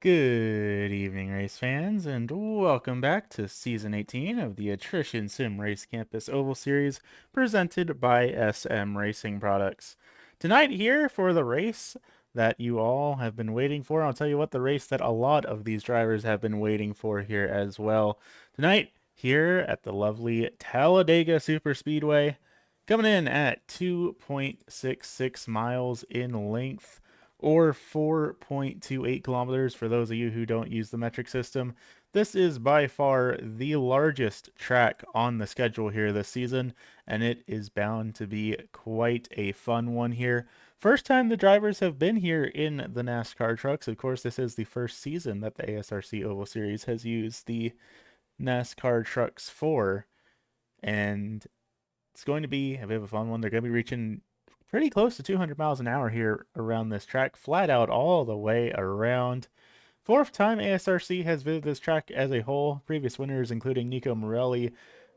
Good evening, race fans, and welcome back to Season 18 of the Attrition Sim Race Campus Oval Series presented by SM Racing Products. Tonight here for the race that you all have been waiting for. I'll tell you what, the race that a lot of these drivers have been waiting for here as well. Tonight here at the lovely Talladega Superspeedway, coming in at 2.66 miles in length, or 4.28 kilometers for those of you who don't use the metric system. This is by far the largest track on the schedule here this season, and it is bound to be quite a fun one here. First time the drivers have been here in the NASCAR trucks. Of course, this is the first season that the ASRC Oval Series has used the NASCAR trucks for, and it's going to be a bit of a fun one. They're going to be reaching pretty close to 200 miles an hour here around this track, flat out all the way around. Fourth time ASRC has visited this track as a whole. Previous winners including Nico Morelli,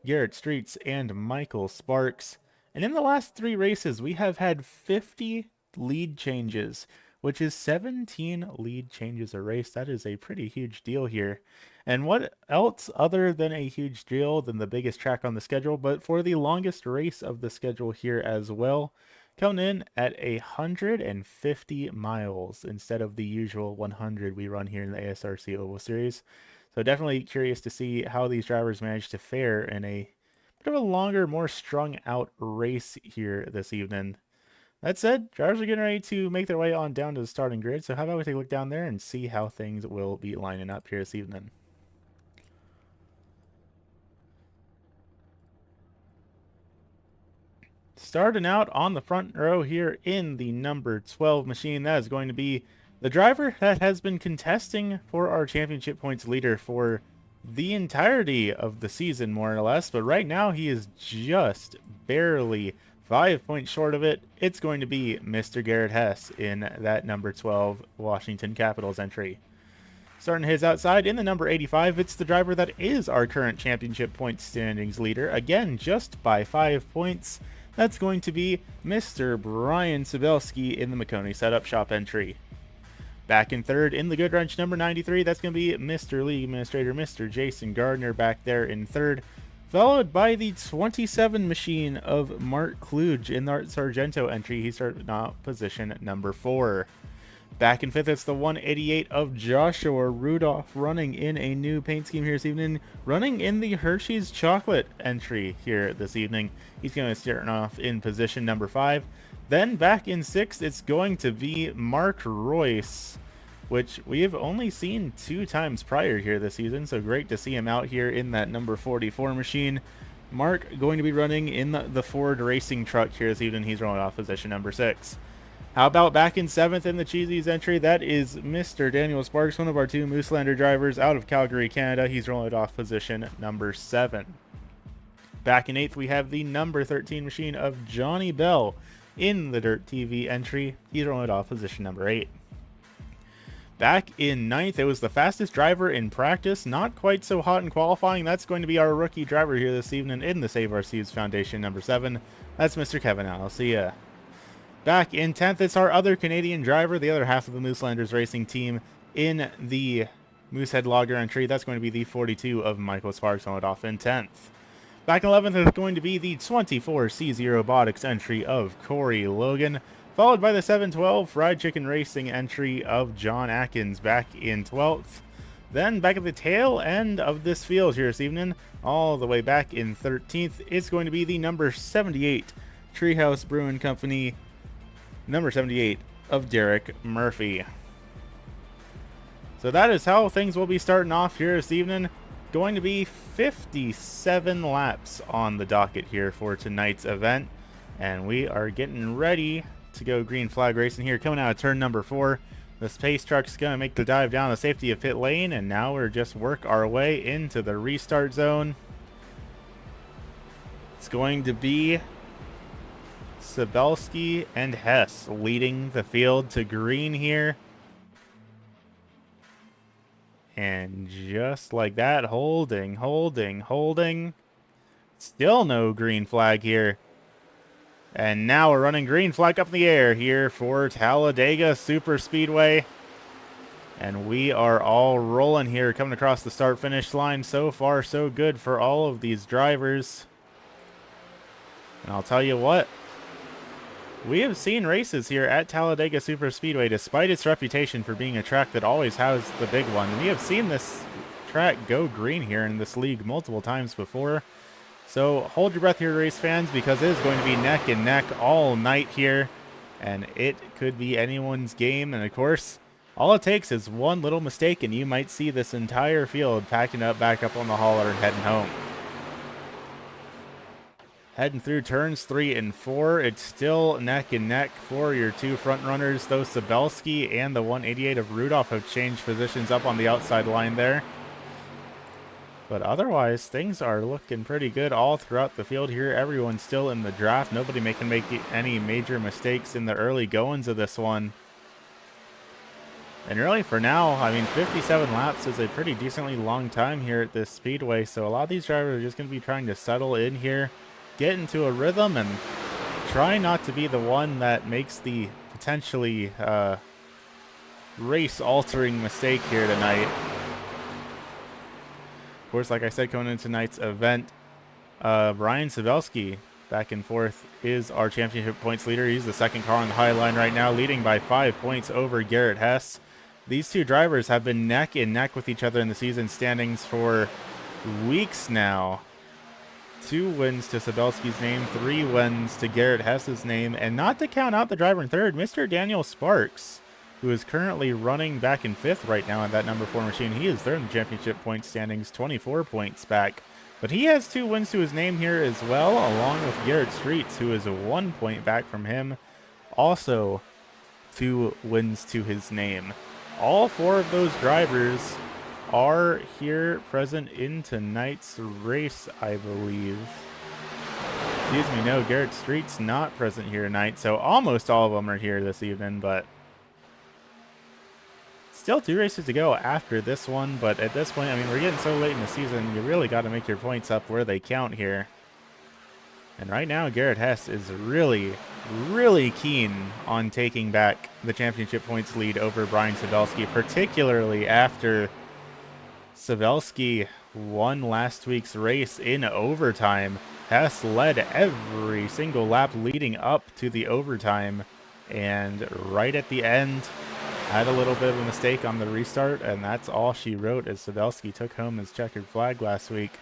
Garrett Streets, and Michael Sparks. And in the last three races, we have had 50 lead changes, which is 17 lead changes a race. That is a pretty huge deal here. And what else other than a huge deal than the biggest track on the schedule, but for the longest race of the schedule here as well, coming in at 150 miles instead of the usual 100 we run here in the ASRC Oval Series. So definitely curious to see how these drivers manage to fare in a bit of a longer, more strung out race here this evening. That said, drivers are getting ready to make their way on down to the starting grid, so how about we take a look down there and see how things will be lining up here this evening. Starting out on the front row here in the number 12 machine, that is going to be the driver that has been contesting for our championship points leader for the entirety of the season, more or less. But right now, he is just barely 5 points short of it. It's going to be Mr. Garrett Hess in that number 12 Washington Capitals entry. Starting his outside in the number 85, it's the driver that is our current championship points standings leader. Again, just by 5 points. That's going to be Mr. Brian Sabelski in the McConey Setup Shop entry. Back in third in the Good Wrench number 93, that's going to be Mr. League Administrator, Mr. Jason Gardner back there in third. Followed by the 27 machine of Mark Kluge in the Art Sargento entry. He started out position number 4. Back in fifth, it's the 188 of Joshua Rudolph running in a new paint scheme here this evening, running in the Hershey's Chocolate entry here this evening. He's going to start off in position number 5. Then back in sixth, it's going to be Mark Royce, which we have only seen 2 times prior here this season, so great to see him out here in that number 44 machine. Mark going to be running in the Ford racing truck here this evening. He's rolling off position number 6. How about back in 7th in the Cheesy's entry? That is Mr. Daniel Sparks, one of our 2 Mooselander drivers out of Calgary, Canada. He's rolling it off position number 7. Back in 8th, we have the number 13 machine of Johnny Bell in the Dirt TV entry. He's rolling it off position number 8. Back in 9th, it was the fastest driver in practice, not quite so hot in qualifying. That's going to be our rookie driver here this evening in the Save Our Seeds Foundation number 7. That's Mr. Kevin Alessia. Back in 10th, it's our other Canadian driver, the other half of the Mooselanders racing team in the Moosehead Logger entry. That's going to be the 42 of Michael Sparks on it off in 10th. Back in 11th, it's going to be the 24 CZ Robotics entry of Corey Logan, followed by the 712 Fried Chicken Racing entry of John Atkins back in 12th. Then back at the tail end of this field here this evening, all the way back in 13th, it's going to be the number 78 Treehouse Brewing Company, number 78 of Derek Murphy. So that is how things will be starting off here this evening. Going to be 57 laps on the docket here for tonight's event. And we are getting ready to go green flag racing here. Coming out of turn number 4. The space truck's going to make the dive down the safety of pit lane. And now we're just work our way into the restart zone. It's going to be Sabelski and Hess leading the field to green here. And just like that, holding. Still no green flag here. And now we're running green flag up in the air here for Talladega Superspeedway. And we are all rolling here, coming across the start-finish line. So far, so good for all of these drivers. And I'll tell you what, we have seen races here at Talladega Superspeedway, despite its reputation for being a track that always has the big one. We have seen this track go green here in this league multiple times before. So hold your breath here, race fans, because it is going to be neck and neck all night here. And it could be anyone's game. And of course, all it takes is one little mistake and you might see this entire field packing up back up on the hauler and heading home. Heading through turns 3 and 4, it's still neck and neck for your two front runners, though Sabelski and the 188 of Rudolph have changed positions up on the outside line there. But otherwise, things are looking pretty good all throughout the field here. Everyone's still in the draft. Nobody can make any major mistakes in the early goings of this one. And really, for now, I mean, 57 laps is a pretty decently long time here at this speedway. So a lot of these drivers are just going to be trying to settle in here, get into a rhythm, and try not to be the one that makes the potentially race-altering mistake here tonight. Of course, like I said, going into tonight's event, Brian Sabelski, back and forth, is our championship points leader. He's the second car on the high line right now, leading by 5 points over Garrett Hess. These two drivers have been neck and neck with each other in the season standings for weeks now. 2 wins to Sabelski's name, 3 wins to Garrett Hess's name, and not to count out the driver in third, Mr. Daniel Sparks, who is currently running back in 5th right now at that number 4 machine. He is third in the championship point standings, 24 points back. But he has 2 wins to his name here as well, along with Garrett Streets, who is 1 point back from him. Also 2 wins to his name. All 4 of those drivers are here present in tonight's race, I believe. Excuse me, no, Garrett Street's not present here tonight, so almost all of them are here this evening, but still 2 races to go after this one. But at this point, I mean, we're getting so late in the season, you really got to make your points up where they count here. And right now, Garrett Hess is really, really keen on taking back the championship points lead over Brian Sabelski, particularly after Sabelski won last week's race in overtime. Hess led every single lap leading up to the overtime, and right at the end had a little bit of a mistake on the restart, and that's all she wrote as Sabelski took home his checkered flag last week.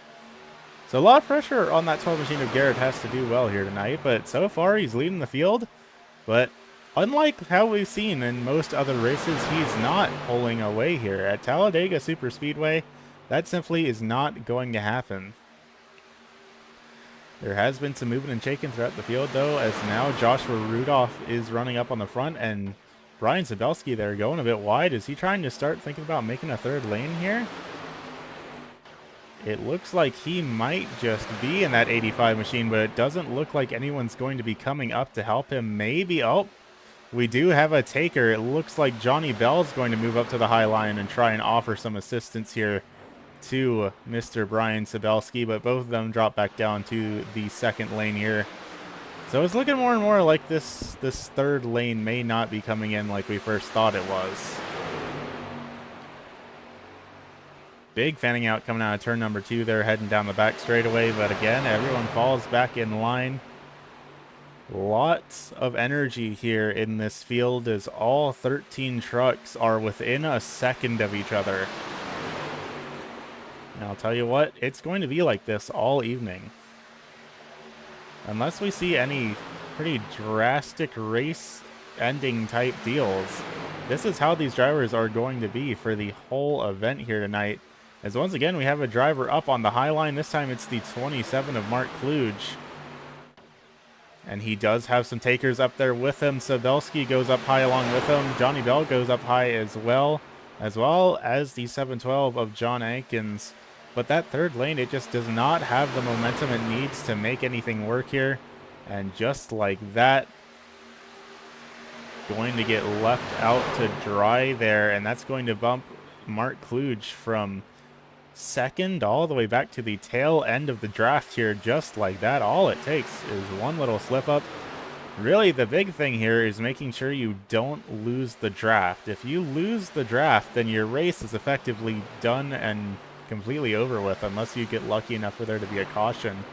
So a lot of pressure on that 12 machine of Garrett Hess to do well here tonight, but so far he's leading the field. But unlike how we've seen in most other races, he's not pulling away here. At Talladega Superspeedway, that simply is not going to happen. There has been some movement and shaking throughout the field, though, as now Joshua Rudolph is running up on the front, and Brian Sabelski there going a bit wide. Is he trying to start thinking about making a third lane here? It looks like he might just be in that 85 machine, but it doesn't look like anyone's going to be coming up to help him. Maybe, oh, we do have a taker. It looks like Johnny Bell's going to move up to the high line and try and offer some assistance here to Mr. Brian Sabelski, but both of them drop back down to the second lane here. So it's looking more and more like this third lane may not be coming in like we first thought it was. Big fanning out coming out of turn number 2 there, heading down the back straightaway, but again, everyone falls back in line. Lots of energy here in this field as all 13 trucks are within a second of each other. And I'll tell you what, it's going to be like this all evening. Unless we see any pretty drastic race-ending type deals, this is how these drivers are going to be for the whole event here tonight. As once again, we have a driver up on the high line. This time it's the 27 of Mark Kluge. And he does have some takers up there with him. Sabelski goes up high along with him. Johnny Bell goes up high as well as the 712 of John Ankins. But that third lane, it just does not have the momentum it needs to make anything work here. And just like that, going to get left out to dry there. And that's going to bump Mark Kluge from second all the way back to the tail end of the draft here, just like that. All it takes is one little slip up Really, the big thing here is making sure you don't lose the draft. If you lose the draft, then your race is effectively done and completely over with, unless you get lucky enough for there to be a caution.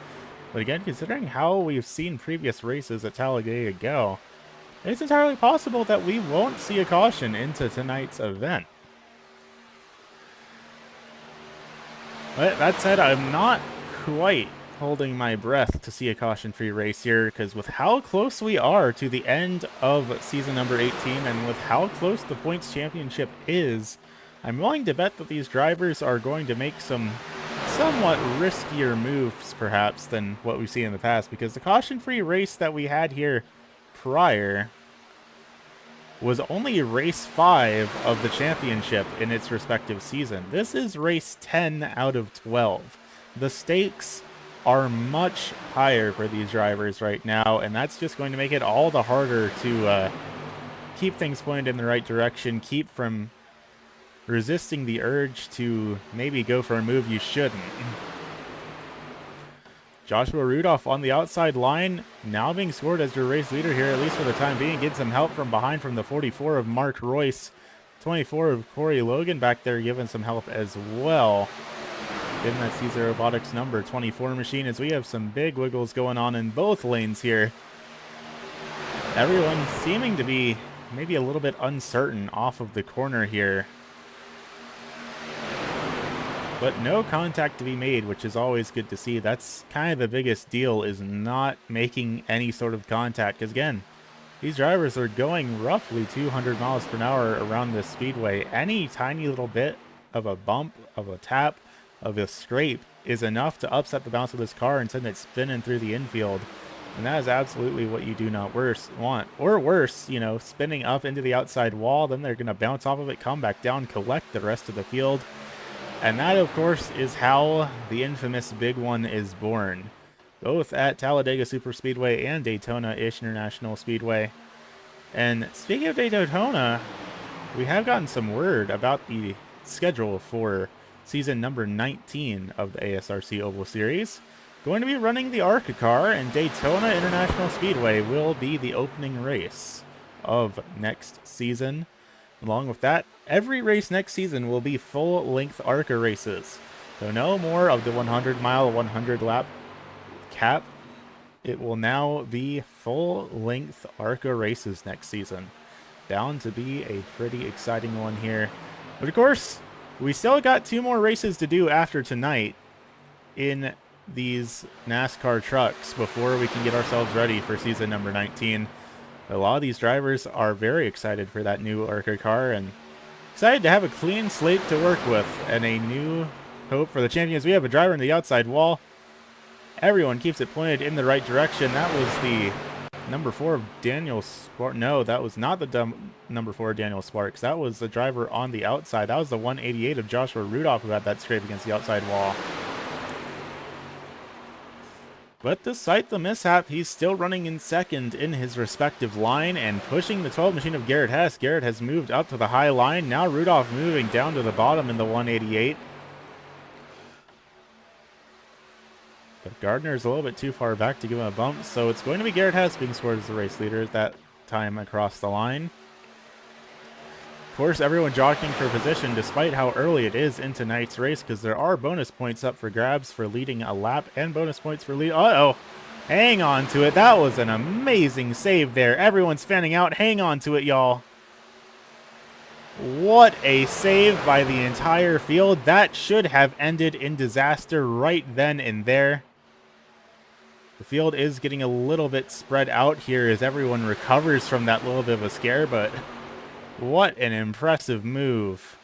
But again, considering how we've seen previous races at Talladega go, it's entirely possible that we won't see a caution into tonight's event. But that said, I'm not quite holding my breath to see a caution-free race here, because with how close we are to the end of season number 18 and with how close the points championship is, I'm willing to bet that these drivers are going to make some somewhat riskier moves perhaps than what we've seen in the past, because the caution-free race that we had here prior was only race 5 of the championship in its respective season. This is race 10 out of 12. The stakes are much higher for these drivers right now, and that's just going to make it all the harder to keep things pointed in the right direction, keep from resisting the urge to maybe go for a move you shouldn't. Joshua Rudolph on the outside line, now being scored as your race leader here, at least for the time being. Gets some help from behind from the 44 of Mark Royce. 24 of Corey Logan back there giving some help as well. Getting that Caesar Robotics number 24 machine, as we have some big wiggles going on in both lanes here. Everyone seeming to be maybe a little bit uncertain off of the corner here. But no contact to be made, which is always good to see. That's kind of the biggest deal, is not making any sort of contact. Because again, these drivers are going roughly 200 miles per hour around this speedway. Any tiny little bit of a bump, of a tap, of a scrape is enough to upset the bounce of this car and send it spinning through the infield. And that is absolutely what you do not want. Or worse, you know, spinning up into the outside wall. Then they're going to bounce off of it, come back down, collect the rest of the field. And that, of course, is how the infamous big one is born, both at Talladega Superspeedway and Daytona-ish International Speedway. And speaking of Daytona, we have gotten some word about the schedule for season number 19 of the ASRC Oval Series. Going to be running the ARCA car, and Daytona International Speedway will be the opening race of next season. Along with that, every race next season will be full-length ARCA races. So no more of the 100-mile, 100-lap cap. It will now be full-length ARCA races next season. Bound to be a pretty exciting one here. But of course, we still got 2 more races to do after tonight in these NASCAR trucks before we can get ourselves ready for season number 19. A lot of these drivers are very excited for that new ARCA car and excited to have a clean slate to work with and a new hope for the champions. We have a driver in the outside wall. Everyone keeps it pointed in the right direction. That was the number 4 of Daniel Sparks. No, that was not the number 4 of Daniel Sparks. That was the driver on the outside. That was the 188 of Joshua Rudolph who had that scrape against the outside wall. But despite the mishap, he's still running in second in his respective line and pushing the 12 machine of Garrett Hess. Garrett has moved up to the high line. Now Rudolph moving down to the bottom in the 188. But Gardner is a little bit too far back to give him a bump, so it's going to be Garrett Hess being scored as the race leader at that time across the line. Of course, everyone jockeying for position despite how early it is in tonight's race, because there are bonus points up for grabs for leading a lap and bonus points for lead. Uh-oh. Hang on to it. That was an amazing save there. Everyone's fanning out. Hang on to it, y'all. What a save by the entire field. That should have ended in disaster right then and there. The field is getting a little bit spread out here as everyone recovers from that little bit of a scare, but what an impressive move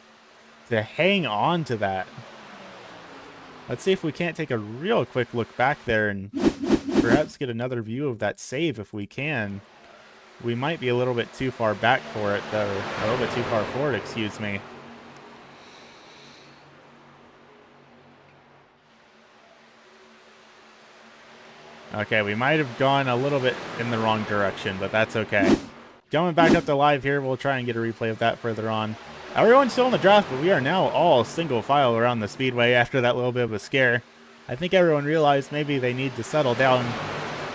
to hang on to that. Let's see if we can't take a real quick look back there and perhaps get another view of that save if we can. We might be a little bit too far back for it, though. A little bit too far forward, excuse me. Okay, we might have gone a little bit in the wrong direction, but that's okay. Going back up to live here, we'll try and get a replay of that further on. Everyone's still in the draft, but we are now all single file around the speedway after that little bit of a scare. I think everyone realized maybe they need to settle down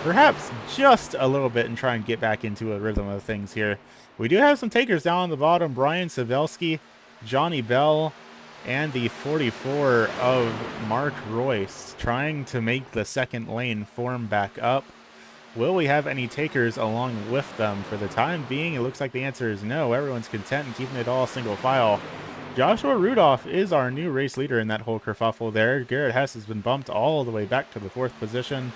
perhaps just a little bit and try and get back into a rhythm of things here. We do have some takers down on the bottom. Brian Savelski, Johnny Bell, and the 44 of Mark Royce trying to make the second lane form back up. Will we have any takers along with them? For the time being, it looks like the answer is no. Everyone's content and keeping it all single file. Joshua Rudolph is our new race leader in that whole kerfuffle there. Garrett Hess has been bumped all the way back to the 4th position,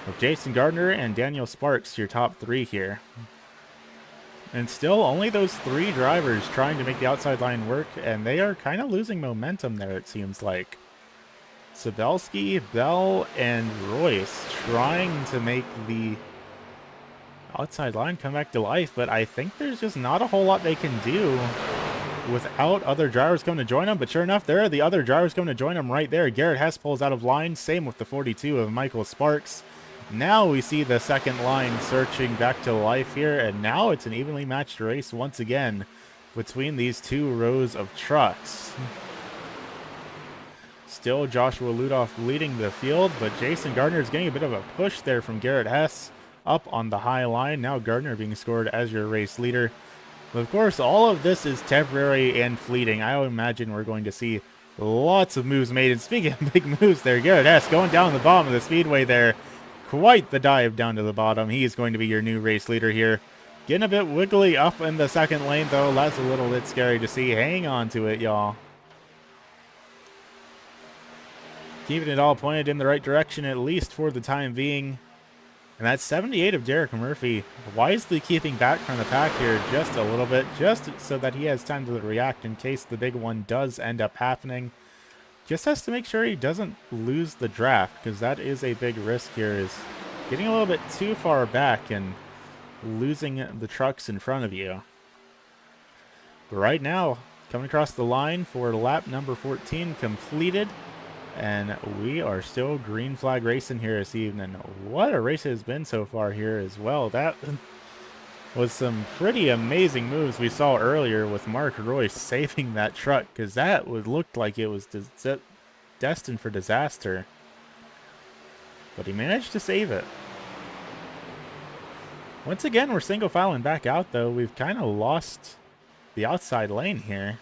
with Jason Gardner and Daniel Sparks your top 3 here. And still only those 3 drivers trying to make the outside line work, and they are kind of losing momentum there, it seems like. Sabelski, Bell, and Royce trying to make the outside line come back to life, but I think there's just not a whole lot they can do without other drivers coming to join them. But sure enough, there are the other drivers coming to join them right there. Garrett Hess pulls out of line, same with the 42 of Michael Sparks. Now we see the second line searching back to life here, and now it's an evenly matched race once again between these 2 rows of trucks. Still Joshua Rudolph leading the field, but Jason Gardner is getting a bit of a push there from Garrett Hess up on the high line. Now Gardner being scored as your race leader. But of course, all of this is temporary and fleeting. I imagine we're going to see lots of moves made. And speaking of big moves there, Garrett Hess going down the bottom of the speedway there. Quite the dive down to the bottom. He is going to be your new race leader here. Getting a bit wiggly up in the second lane, though. That's a little bit scary to see. Hang on to it, y'all. Keeping it all pointed in the right direction, at least for the time being. And that's 78 of Derek Murphy, wisely keeping back from the pack here just a little bit, just so that he has time to react in case the big one does end up happening. Just has to make sure he doesn't lose the draft, because that is a big risk here, is getting a little bit too far back and losing the trucks in front of you. But right now, coming across the line for lap number 14 completed. And we are still green flag racing here this evening. What a race it has been so far here as well. That was some pretty amazing moves we saw earlier with Mark Royce saving that truck, because that looked like it was destined for disaster. But he managed to save it. Once again, we're single filing back out, though. We've kind of lost the outside lane here.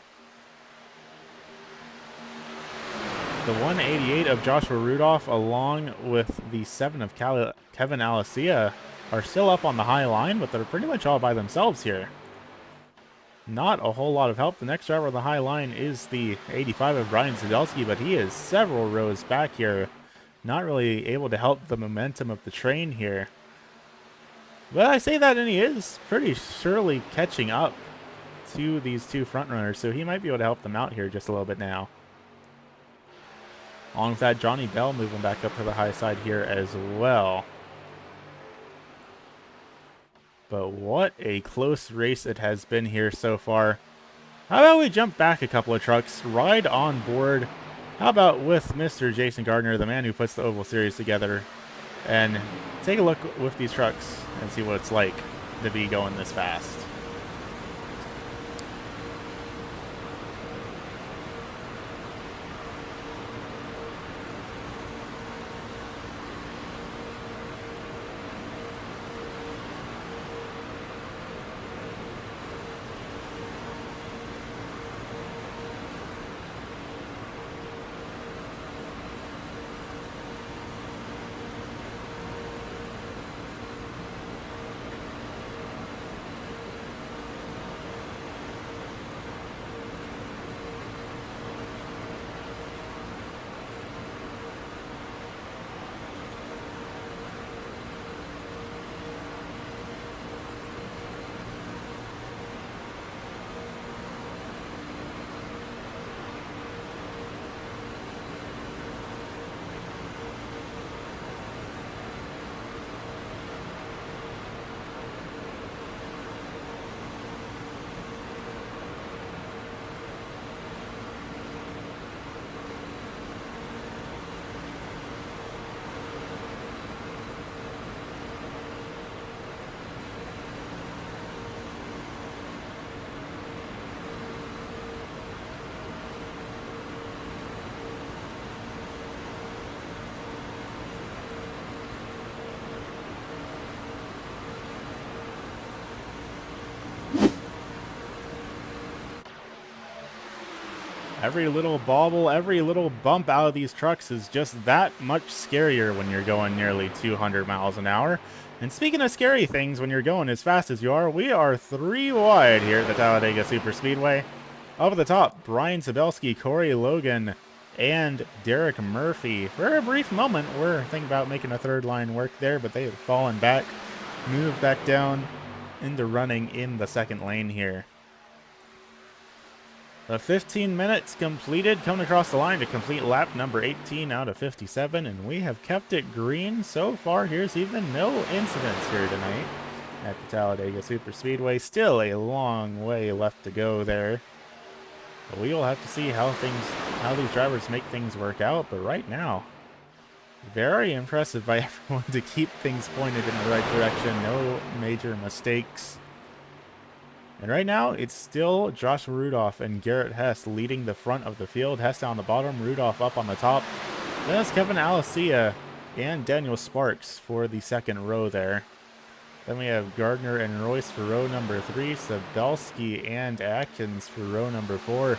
The 188 of Joshua Rudolph along with the 7 of Kevin Alicia are still up on the high line, but they're pretty much all by themselves here. Not a whole lot of help. The next driver on the high line is the 85 of Brian Zadelski, but he is several rows back here. Not really able to help the momentum of the train here. But I say that, and he is pretty surely catching up to these 2 front runners, so he might be able to help them out here just a little bit now. Along with that, Johnny Bell moving back up to the high side here as well. But what a close race it has been here so far. How about we jump back a couple of trucks, ride on board? How about with Mr. Jason Gardner, the man who puts the Oval Series together, and take a look with these trucks and see what it's like to be going this fast. Every little bobble, every little bump out of these trucks is just that much scarier when you're going nearly 200 miles an hour. And speaking of scary things, when you're going as fast as you are, we are 3 wide here at the Talladega Superspeedway. Up at the top, Brian Sabelski, Corey Logan, and Derek Murphy. For a brief moment, we're thinking about making a third line work there, but they have fallen back, moved back down into running in the second lane here. The 15 minutes completed, coming across the line to complete lap number 18 out of 57, and we have kept it green so far. Here's even no incidents here tonight at the Talladega Superspeedway. Still a long way left to go there. But we will have to see how these drivers make things work out. But right now, very impressive by everyone to keep things pointed in the right direction. No major mistakes. And right now, it's still Joshua Rudolph and Garrett Hess leading the front of the field. Hess down the bottom, Rudolph up on the top. Then it's Kevin Alicia and Daniel Sparks for the second row there. Then we have Gardner and Royce for row number 3, Sabelski and Atkins for row number 4.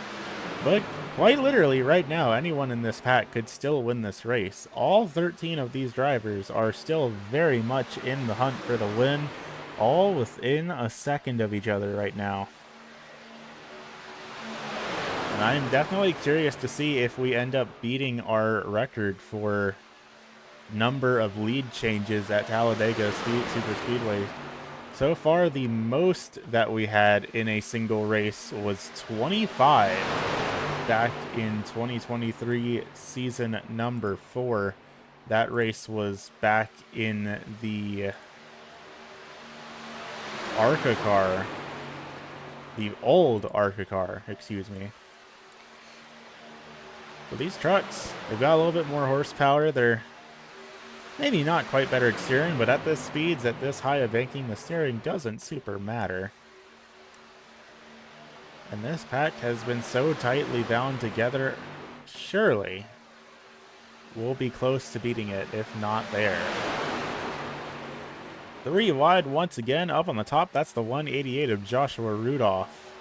But quite literally right now, anyone in this pack could still win this race. All 13 of these drivers are still very much in the hunt for the win. All within a second of each other right now. And I'm definitely curious to see if we end up beating our record for number of lead changes at Talladega Superspeedway. So far, the most that we had in a single race was 25 back in 2023 season number 4. That race was back in the ARCA car, the old ARCA car, excuse me. But these trucks, they've got a little bit more horsepower. They're maybe not quite better at steering, but at this speeds, at this high of banking, the steering doesn't super matter. And this pack has been so tightly bound together, surely we'll be close to beating it, if not there. 3 wide once again, up on the top. That's the 188 of Joshua Rudolph.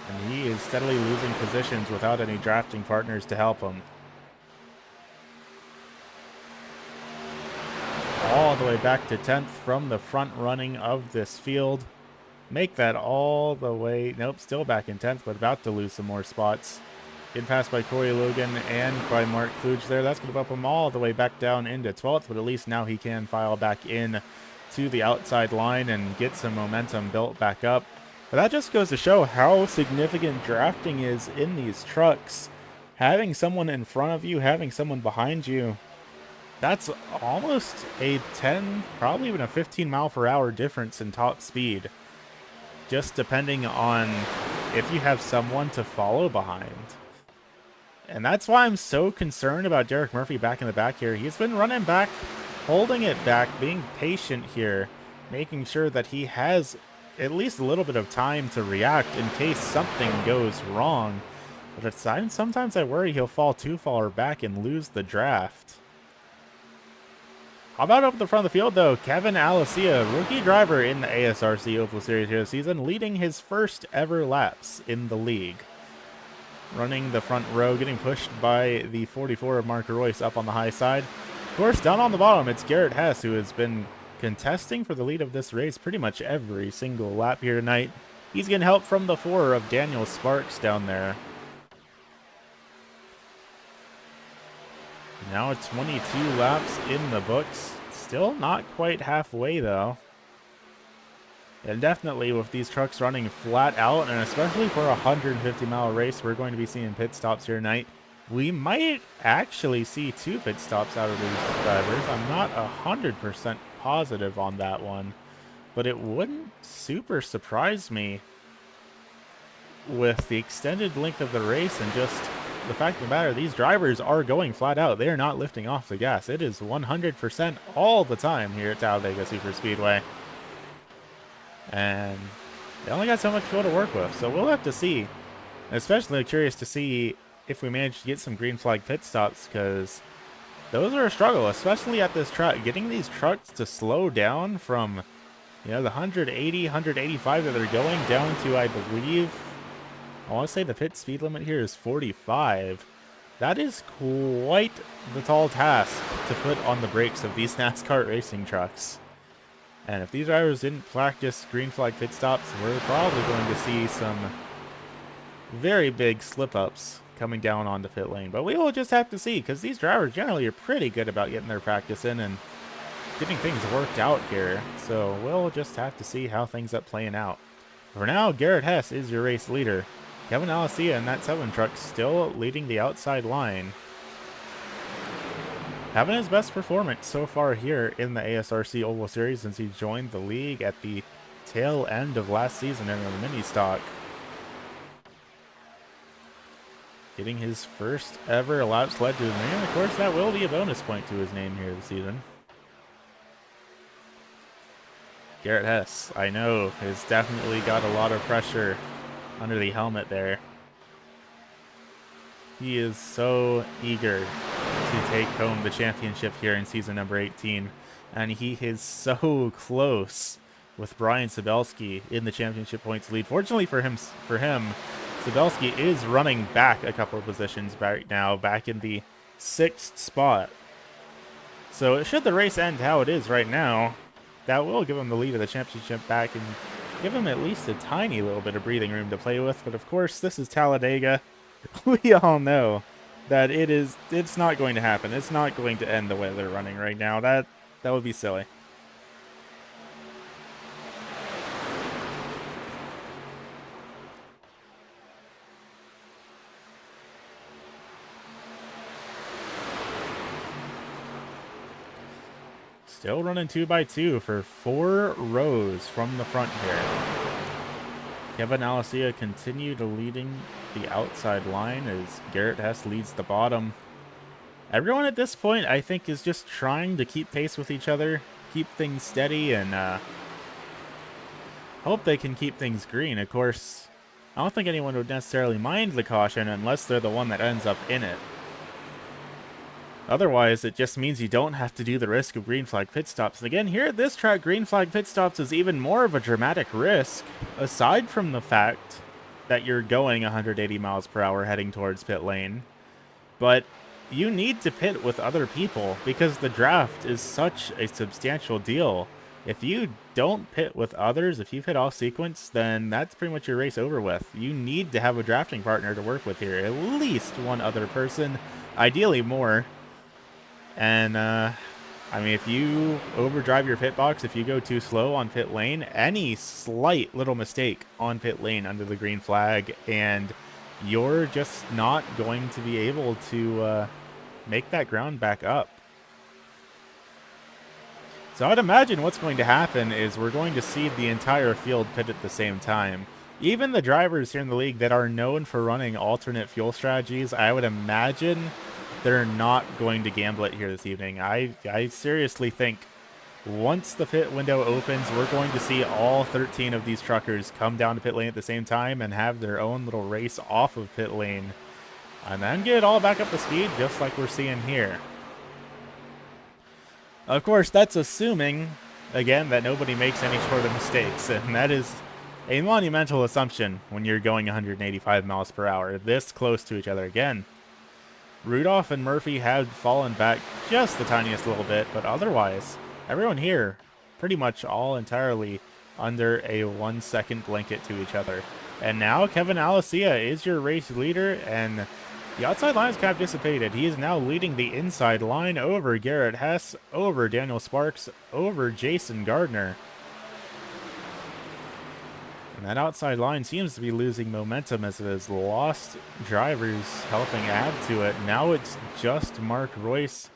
And he is steadily losing positions without any drafting partners to help him. All the way back to 10th from the front running of this field. Make that all the way, nope, still back in 10th, but about to lose some more spots. Good pass by Corey Logan and by Mark Kluge there. That's going to bump him all the way back down into 12th, but at least now he can file back in to the outside line and get some momentum built back up. But that just goes to show how significant drafting is in these trucks. Having someone in front of you, having someone behind you, that's almost a 10, probably even a 15 mile per hour difference in top speed. Just depending on if you have someone to follow behind. And that's why I'm so concerned about Derek Murphy back in the back here. He's been running back, holding it back, being patient here, making sure that he has at least a little bit of time to react in case something goes wrong. But at times, sometimes I worry he'll fall too far back and lose the draft. How about up at the front of the field, though? Kevin Alicia, rookie driver in the ASRC Oval Series here this season, leading his first ever laps in the league. Running the front row, getting pushed by the 44 of Mark Royce up on the high side. Of course, down on the bottom, it's Garrett Hess, who has been contesting for the lead of this race pretty much every single lap here tonight. He's getting help from the 4 of Daniel Sparks down there. Now 22 laps in the books. Still not quite halfway, though. And definitely with these trucks running flat out, and especially for a 150-mile race, we're going to be seeing pit stops here tonight. We might actually see 2 pit stops out of these drivers. I'm not 100% positive on that one, but it wouldn't super surprise me with the extended length of the race and just the fact of the matter, these drivers are going flat out. They are not lifting off the gas. It is 100% all the time here at Talladega Superspeedway. And they only got so much fuel to work with, so we'll have to see. Especially curious to see if we manage to get some green flag pit stops, because those are a struggle, especially at this track. Getting these trucks to slow down from, you know, the 180, 185 that they're going down to, I believe, I want to say the pit speed limit here is 45. That is quite the tall task to put on the brakes of these NASCAR racing trucks. And if these drivers didn't practice green flag pit stops, we're probably going to see some very big slip-ups coming down on the pit lane. But we will just have to see, because these drivers generally are pretty good about getting their practice in and getting things worked out here. So we'll just have to see how things up playing out. For now, Garrett Hess is your race leader. Kevin Alessia in that 7 truck still leading the outside line. Having his best performance so far here in the ASRC Oval Series since he joined the league at the tail end of last season in the mini stock. Getting his first ever laps led to his name. Of course, that will be a bonus point to his name here this season. Garrett Hess, I know, has definitely got a lot of pressure under the helmet there. He is so eager to take home the championship here in season number 18, and he is so close with Brian Sabelski in the championship points lead. Fortunately for him, Sabelski is running back a couple of positions right now, back in the 6th spot. So should the race end how it is right now, that will give him the lead of the championship back and give him at least a tiny little bit of breathing room to play with. But of course, this is Talladega. We all know that it's not going to happen. It's not going to end the way they're running right now. That would be silly. Still running 2x2 for 4 rows from the front here. Kevin Alessia continued leading the outside line as Garrett Hess leads the bottom. Everyone at this point, I think, is just trying to keep pace with each other, keep things steady, and hope they can keep things green. Of course, I don't think anyone would necessarily mind the caution unless they're the one that ends up in it. Otherwise, it just means you don't have to do the risk of green flag pit stops. And again, here at this track, green flag pit stops is even more of a dramatic risk, aside from the fact that you're going 180 miles per hour heading towards pit lane. But you need to pit with other people because the draft is such a substantial deal. If you don't pit with others, if you've hit off sequence, then that's pretty much your race over with. You need to have a drafting partner to work with here. At least one other person, ideally more. And, I mean, if you overdrive your pit box, if you go too slow on pit lane, any slight little mistake on pit lane under the green flag, and you're just not going to be able to make that ground back up. So I'd imagine what's going to happen is we're going to see the entire field pit at the same time. Even the drivers here in the league that are known for running alternate fuel strategies, I would imagine they're not going to gamble it here this evening. I seriously think once the pit window opens, we're going to see all 13 of these truckers come down to pit lane at the same time and have their own little race off of pit lane. And then get it all back up to speed, just like we're seeing here. Of course, that's assuming, again, that nobody makes any sort of mistakes. And that is a monumental assumption when you're going 185 miles per hour, this close to each other. Again, Rudolph and Murphy had fallen back just the tiniest little bit, but otherwise, everyone here pretty much all entirely under a 1 second blanket to each other. And now Kevin Alessia is your race leader, and the outside line is kind of dissipated. He is now leading the inside line over Garrett Hess, over Daniel Sparks, over Jason Gardner. And that outside line seems to be losing momentum as it has lost drivers helping add to it. Now it's just Mark Royce,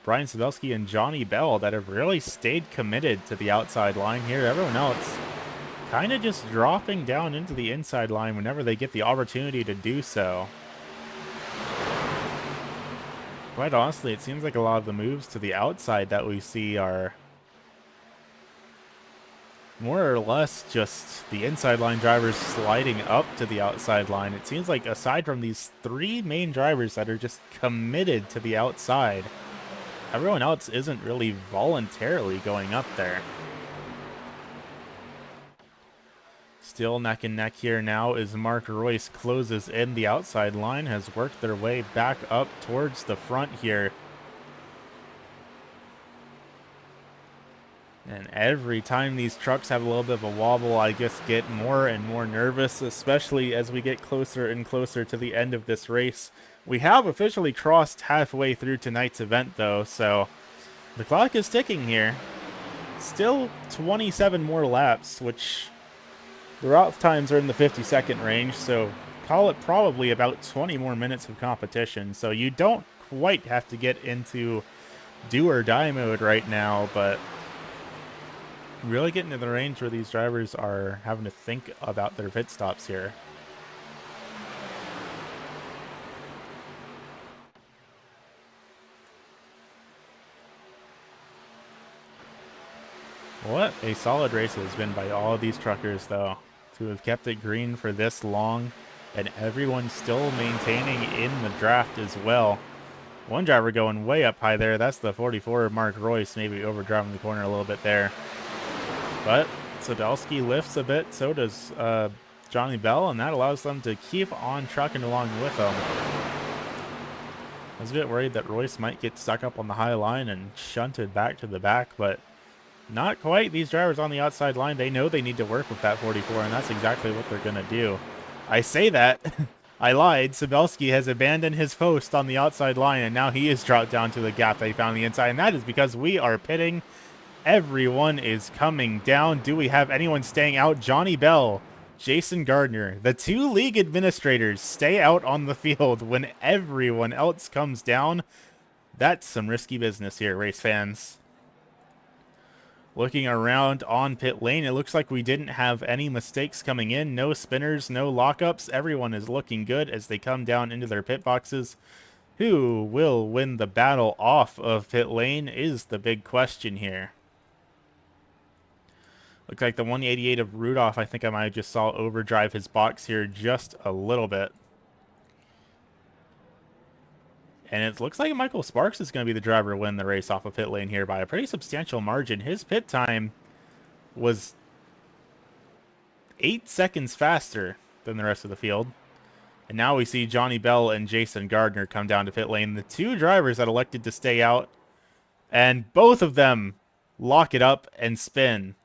Brian Sabelski, and Johnny Bell that have really stayed committed to the outside line here. Everyone else kind of just dropping down into the inside line whenever they get the opportunity to do so. Quite honestly, it seems like a lot of the moves to the outside that we see are more or less just the inside line drivers sliding up to the outside line. It seems like aside from these 3 main drivers that are just committed to the outside, everyone else isn't really voluntarily going up there. Still neck and neck here now as Mark Royce closes in the outside line, has worked their way back up towards the front here. And every time these trucks have a little bit of a wobble, I just get more and more nervous, especially as we get closer and closer to the end of this race. We have officially crossed halfway through tonight's event, though, so the clock is ticking here. Still 27 more laps, which the route times are in the 50-second range, so call it probably about 20 more minutes of competition. So you don't quite have to get into do or die mode right now, but really getting to the range where these drivers are having to think about their pit stops here. What a solid race it has been by all of these truckers, though, to have kept it green for this long, and everyone still maintaining in the draft as well. One driver going way up high there. That's the 44 Mark Royce, maybe overdriving the corner a little bit there. But Sabelski lifts a bit, so does Johnny Bell, and that allows them to keep on trucking along with them. I was a bit worried that Royce might get stuck up on the high line and shunted back to the back, but not quite. These drivers on the outside line, they know they need to work with that 44, and that's exactly what they're going to do. I say that. I lied. Sabelski has abandoned his post on the outside line, and now he is dropped down to the gap they found on the inside, and that is because we are pitting. Everyone is coming down. Do we have anyone staying out? Johnny Bell, Jason Gardner, the two league administrators stay out on the field when everyone else comes down. That's some risky business here, race fans. Looking around on pit lane, it looks like we didn't have any mistakes coming in. No spinners, no lockups. Everyone is looking good as they come down into their pit boxes. Who will win the battle off of pit lane is the big question here. Looks like the 188 of Rudolph, I think I might have just saw overdrive his box here just a little bit. And it looks like Michael Sparks is going to be the driver to win the race off of pit lane here by a pretty substantial margin. His pit time was 8 seconds faster than the rest of the field. And now we see Johnny Bell and Jason Gardner come down to pit lane. The two drivers that elected to stay out, and both of them lock it up and spin.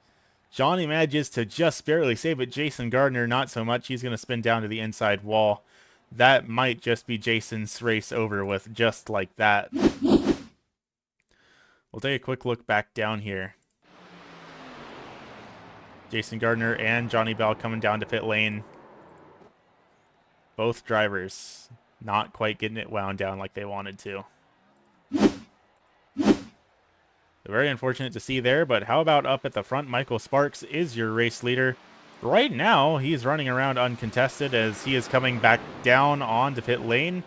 Johnny manages to just barely save it. Jason Gardner, not so much. He's going to spin down to the inside wall. That might just be Jason's race over with, just like that. We'll take a quick look back down here. Jason Gardner and Johnny Bell coming down to pit lane. Both drivers not quite getting it wound down like they wanted to. Very unfortunate to see there, but how about up at the front? Michael Sparks is your race leader. Right now, he's running around uncontested as he is coming back down onto pit lane.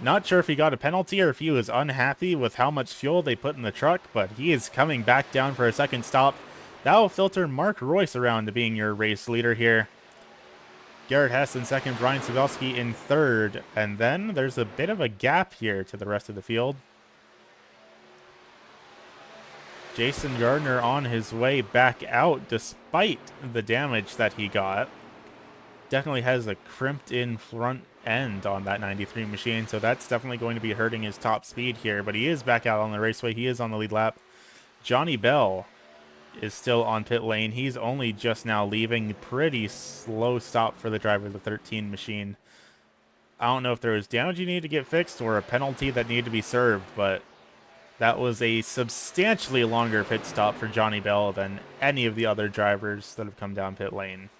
Not sure if he got a penalty or if he was unhappy with how much fuel they put in the truck, but he is coming back down for a second stop. That will filter Mark Royce around to being your race leader here. Garrett Hess in second, Brian Sabelski in third, and then there's a bit of a gap here to the rest of the field. Jason Gardner on his way back out despite the damage that he got. Definitely has a crimped in front end on that 93 machine, so that's definitely going to be hurting his top speed here, but he is back out on the raceway. He is on the lead lap. Johnny Bell is still on pit lane. He's only just now leaving. Pretty slow stop for the driver of the 13 machine. I don't know if there was damage you needed to get fixed or a penalty that needed to be served, but that was a substantially longer pit stop for Johnny Bell than any of the other drivers that have come down pit lane.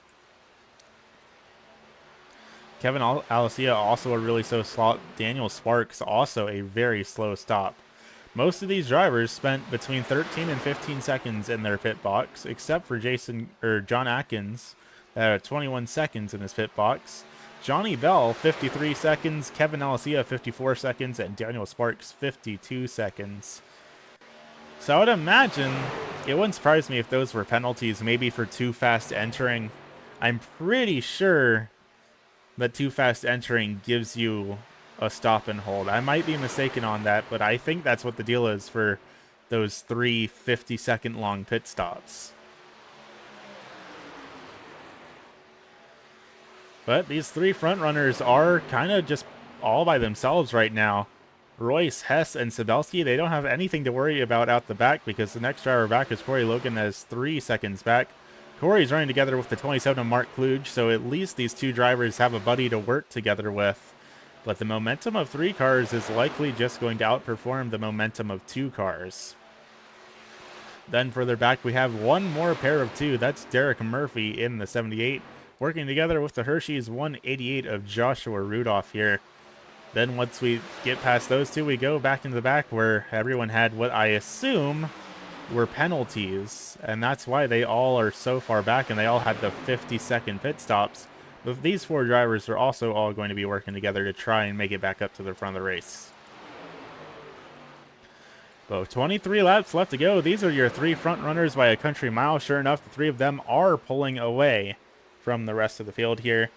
Kevin Alicia also a really slow stop. Daniel Sparks also a very slow stop. Most of these drivers spent between 13 and 15 seconds in their pit box, except for John Atkins, 21 seconds in his pit box. Johnny Bell, 53 seconds, Kevin Alicia, 54 seconds, and Daniel Sparks, 52 seconds. So I would imagine it wouldn't surprise me if those were penalties, maybe for too fast entering. I'm pretty sure that too fast entering gives you a stop and hold. I might be mistaken on that, but I think that's what the deal is for those 3 50-second long pit stops. But these three front runners are kind of just all by themselves right now. Royce, Hess, and Sabelski, they don't have anything to worry about out the back because the next driver back is Corey Logan as 3 seconds back. Corey's running together with the 27 of Mark Kluge, so at least these two drivers have a buddy to work together with. But the momentum of 3 cars is likely just going to outperform the momentum of 2 cars. Then further back, we have one more pair of 2. That's Derek Murphy in the 78, working together with the Hershey's 188 of Joshua Rudolph here. Then once we get past those 2, we go back into the back where everyone had what I assume were penalties, and that's why they all are so far back and they all had the 50-second pit stops. But these 4 drivers are also all going to be working together to try and make it back up to the front of the race. So 23 laps left to go. These are your 3 front runners by a country mile. Sure enough, the 3 of them are pulling away from the rest of the field here.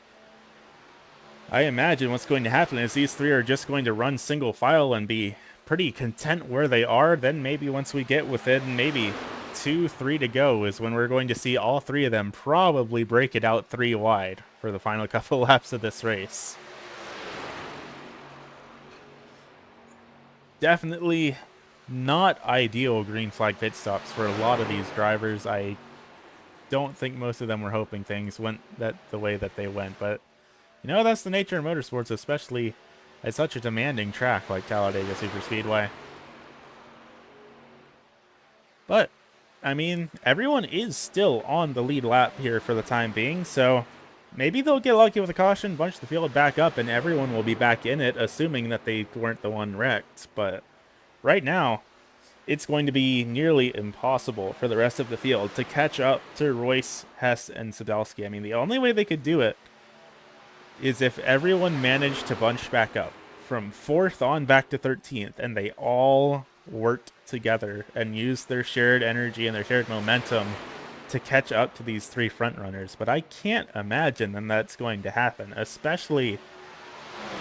I imagine what's going to happen is these 3 are just going to run single file and be pretty content where they are. Then maybe once we get within maybe 2, 3 to go is when we're going to see all 3 of them probably break it out 3 wide for the final couple laps of this race. Definitely not ideal green flag pit stops for a lot of these drivers. I don't think most of them were hoping things went the way that they went, but you know, that's the nature of motorsports, especially at such a demanding track like Talladega Superspeedway. But, I mean, everyone is still on the lead lap here for the time being, so maybe they'll get lucky with a caution, bunch the field back up, and everyone will be back in it, assuming that they weren't the one wrecked. But right now, it's going to be nearly impossible for the rest of the field to catch up to Royce, Hess, and Sadowski. I mean, the only way they could do it is if everyone managed to bunch back up from 4th on back to 13th, and they all worked together and used their shared energy and their shared momentum to catch up to these 3 front runners. But I can't imagine that that's going to happen, especially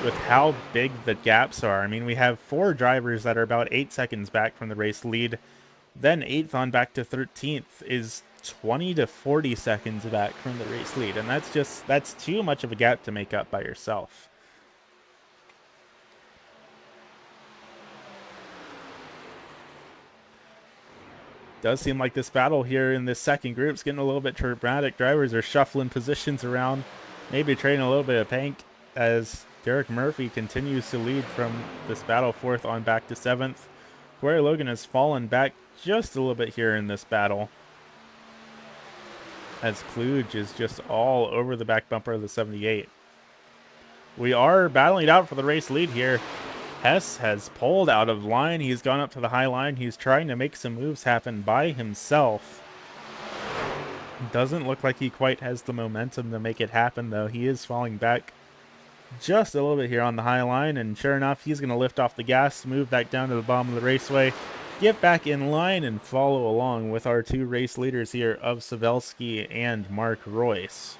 with how big the gaps are. I mean, we have 4 drivers that are about 8 seconds back from the race lead. Then 8th on back to 13th is 20 to 40 seconds back from the race lead, and that's too much of a gap to make up by yourself. Does seem like this battle here in this second group is getting a little bit dramatic. Drivers are shuffling positions around, maybe trading a little bit of paint as Derek Murphy continues to lead from this battle 4th on back to 7th. Corey Logan has fallen back just a little bit here in this battle, as Kluge is just all over the back bumper of the 78. We are battling it out for the race lead here. Hess has pulled out of line. He's gone up to the high line. He's trying to make some moves happen by himself. Doesn't look like he quite has the momentum to make it happen, though. He is falling back just a little bit here on the high line, and sure enough, he's going to lift off the gas, move back down to the bottom of the raceway, get back in line, and follow along with our 2 race leaders here of Savelski and Mark Royce.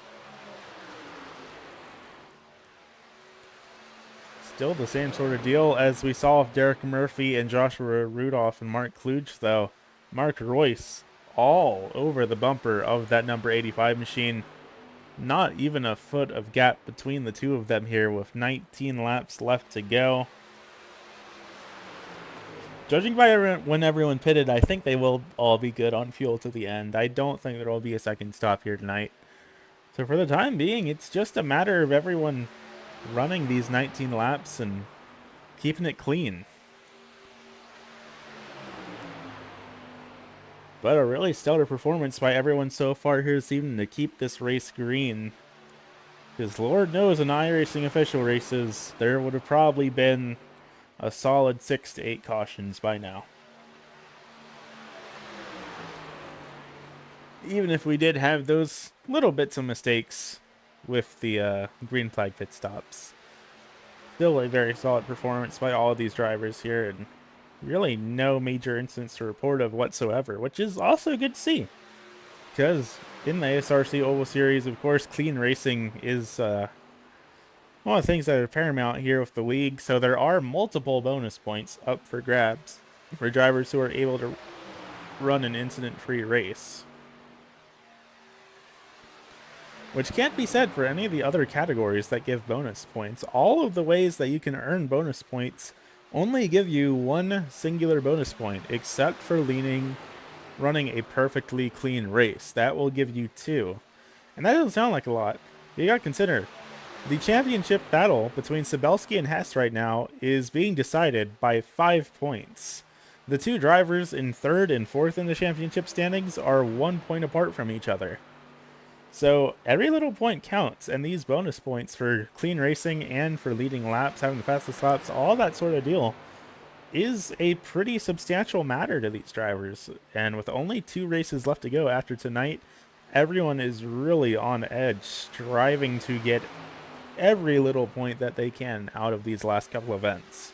Still the same sort of deal as we saw with Derek Murphy and Joshua Rudolph and Mark Kluge, though. Mark Royce all over the bumper of that number 85 machine. Not even a foot of gap between the 2 of them here with 19 laps left to go. Judging by when everyone pitted, I think they will all be good on fuel to the end. I don't think there will be a second stop here tonight. So for the time being, it's just a matter of everyone running these 19 laps and keeping it clean. But a really stellar performance by everyone so far here this evening to keep this race green. Because Lord knows in iRacing official races, there would have probably been a solid 6 to 8 cautions by now. Even if we did have those little bits of mistakes with the green flag pit stops. Still a very solid performance by all of these drivers here, and really no major incidents to report of whatsoever, which is also good to see. Because in the ASRC Oval Series, of course, clean racing is one of the things that are paramount here with the league, so there are multiple bonus points up for grabs for drivers who are able to run an incident-free race. which can't be said for any of the other categories that give bonus points. All of the ways that you can earn bonus points only give you one singular bonus point, except for running a perfectly clean race. That will give you 2. And that doesn't sound like a lot. You gotta consider, the championship battle between Cebulski and Hess right now is being decided by 5 points. The 2 drivers in 3rd and 4th in the championship standings are 1 point apart from each other. So every little point counts, and these bonus points for clean racing and for leading laps, having the fastest laps, all that sort of deal, is a pretty substantial matter to these drivers. And with only 2 races left to go after tonight, everyone is really on edge, striving to get every little point that they can out of these last couple events.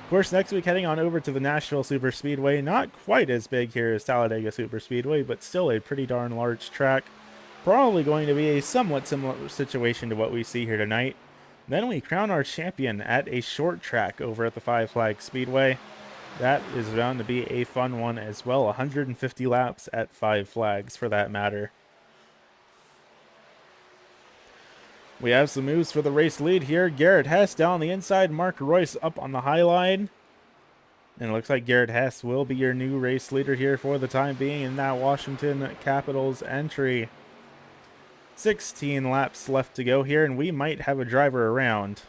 Of course, next week heading on over to the Nashville Superspeedway. Not quite as big here as Talladega Superspeedway, but still a pretty darn large track. Probably going to be a somewhat similar situation to what we see here tonight. Then we crown our champion at a short track over at the Five Flags Speedway. That is bound to be a fun one as well. 150 laps at Five Flags for that matter. We have some moves for the race lead here. Garrett Hess down the inside. Mark Royce up on the high line. And it looks like Garrett Hess will be your new race leader here for the time being in that Washington Capitals entry. 16 laps left to go here, and we might have a driver around.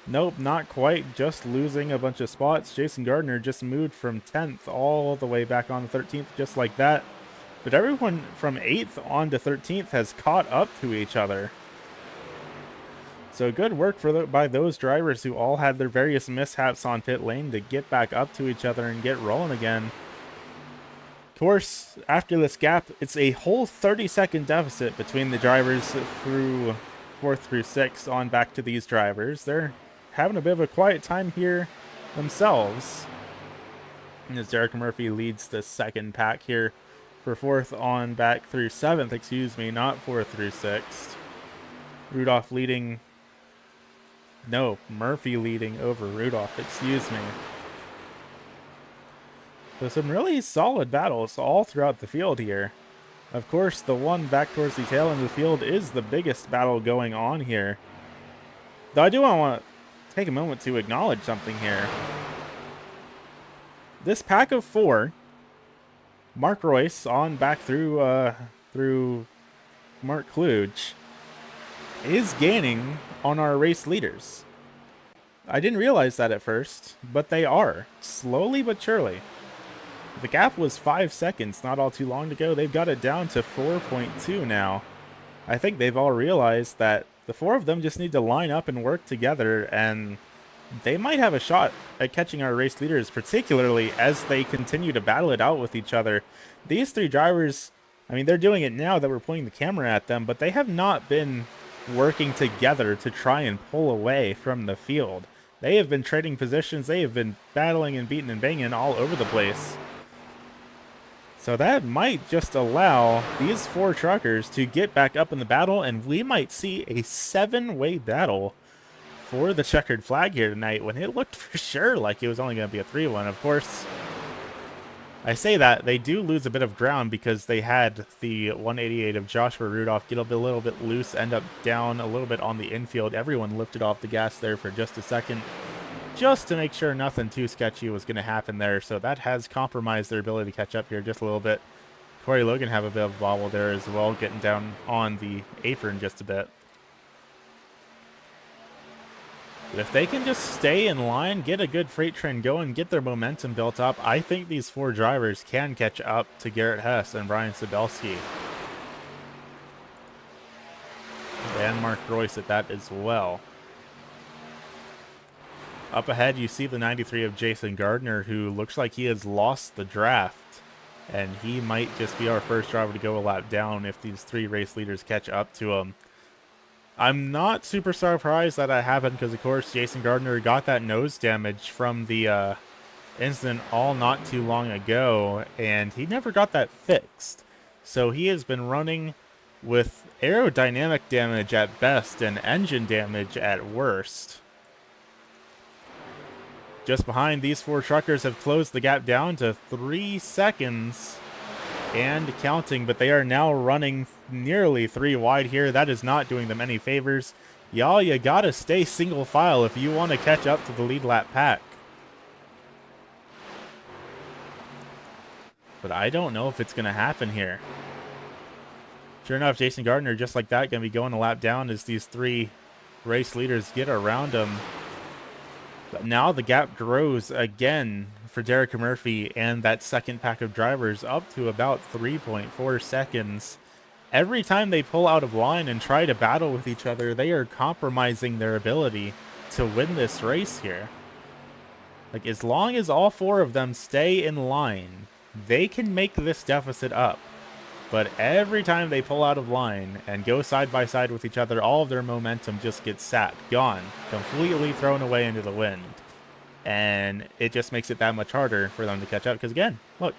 Nope, not quite. Just losing a bunch of spots. Jason Gardner just moved from 10th all the way back on the 13th, just like that. But everyone from 8th on to 13th has caught up to each other. So good work by those drivers who all had their various mishaps on pit lane to get back up to each other and get rolling again. Of course, after this gap, it's a whole 30-second deficit between the drivers through 4th through 6th on back to these drivers. They're having a bit of a quiet time here themselves. As Derek Murphy leads the second pack here for 4th on back through 7th, excuse me, not 4th through 6th. Rudolph leading... No, Murphy leading over Rudolph, excuse me. So some really solid battles all throughout the field here. Of course, the one back towards the tail end of the field is the biggest battle going on here. Though I do want to take a moment to acknowledge something here. This pack of 4, Mark Royce on back through Mark Kluge, is gaining on our race leaders. I didn't realize that at first, but they are, slowly but surely. The gap was 5 seconds not all too long ago. They've got it down to 4.2 now. I think they've all realized that the 4 of them just need to line up and work together, and they might have a shot at catching our race leaders, particularly as they continue to battle it out with each other. These 3 drivers, I mean, they're doing it now that we're pointing the camera at them, but they have not been working together to try and pull away from the field. They have been trading positions. They have been battling and beating and banging all over the place. So that might just allow these 4 truckers to get back up in the battle, and we might see a 7-way battle for the checkered flag here tonight, when it looked for sure like it was only going to be a 3-1. Of course, I say that, they do lose a bit of ground because they had the 188 of Joshua Rudolph get a little bit loose, end up down a little bit on the infield. Everyone lifted off the gas there for just a second, just to make sure nothing too sketchy was going to happen there. So that has compromised their ability to catch up here just a little bit. Corey Logan have a bit of a bobble there as well, getting down on the apron just a bit. But if they can just stay in line, get a good freight train going, get their momentum built up, I think these 4 drivers can catch up to Garrett Hess and Brian Cebulski. And Mark Royce at that as well. Up ahead, you see the 93 of Jason Gardner, who looks like he has lost the draft. And he might just be our first driver to go a lap down if these 3 race leaders catch up to him. I'm not super surprised that that happened because, of course, Jason Gardner got that nose damage from the incident all not too long ago, and he never got that fixed. So he has been running with aerodynamic damage at best and engine damage at worst. Just behind, these 4 truckers have closed the gap down to 3 seconds. and counting, but they are now running nearly 3 wide here. That is not doing them any favors. Y'all, you gotta stay single file if you want to catch up to the lead lap pack. But I don't know if it's going to happen here. Sure enough, Jason Gardner, just like that, going to be going a lap down as these 3 race leaders get around him. But now the gap grows again for Derek Murphy and that second pack of drivers up to about 3.4 seconds. Every time they pull out of line and try to battle with each other, they are compromising their ability to win this race here. Like, as long as all 4 of them stay in line, they can make this deficit up. But every time they pull out of line and go side by side with each other, all of their momentum just gets sapped, gone, completely thrown away into the wind. And it just makes it that much harder for them to catch up. Because again, look,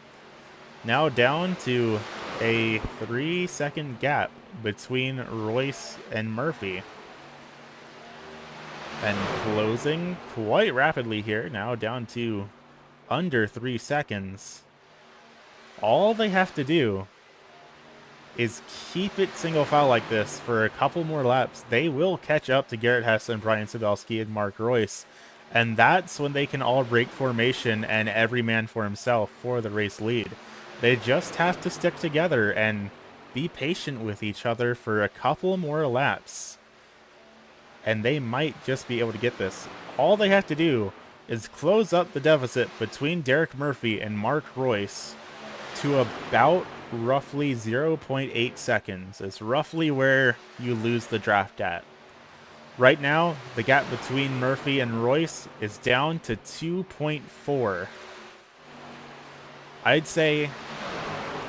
now down to a 3-second gap between Royce and Murphy. And closing quite rapidly here, now down to under 3 seconds. All they have to do is keep it single file like this for a couple more laps. They will catch up to Garrett Hess and Brian Sabelski and Mark Royce. And that's when they can all break formation and every man for himself for the race lead. They just have to stick together and be patient with each other for a couple more laps. And they might just be able to get this. All they have to do is close up the deficit between Derek Murphy and Mark Royce to about roughly 0.8 seconds. It's roughly where you lose the draft at. Right now, the gap between Murphy and Royce is down to 2.4. I'd say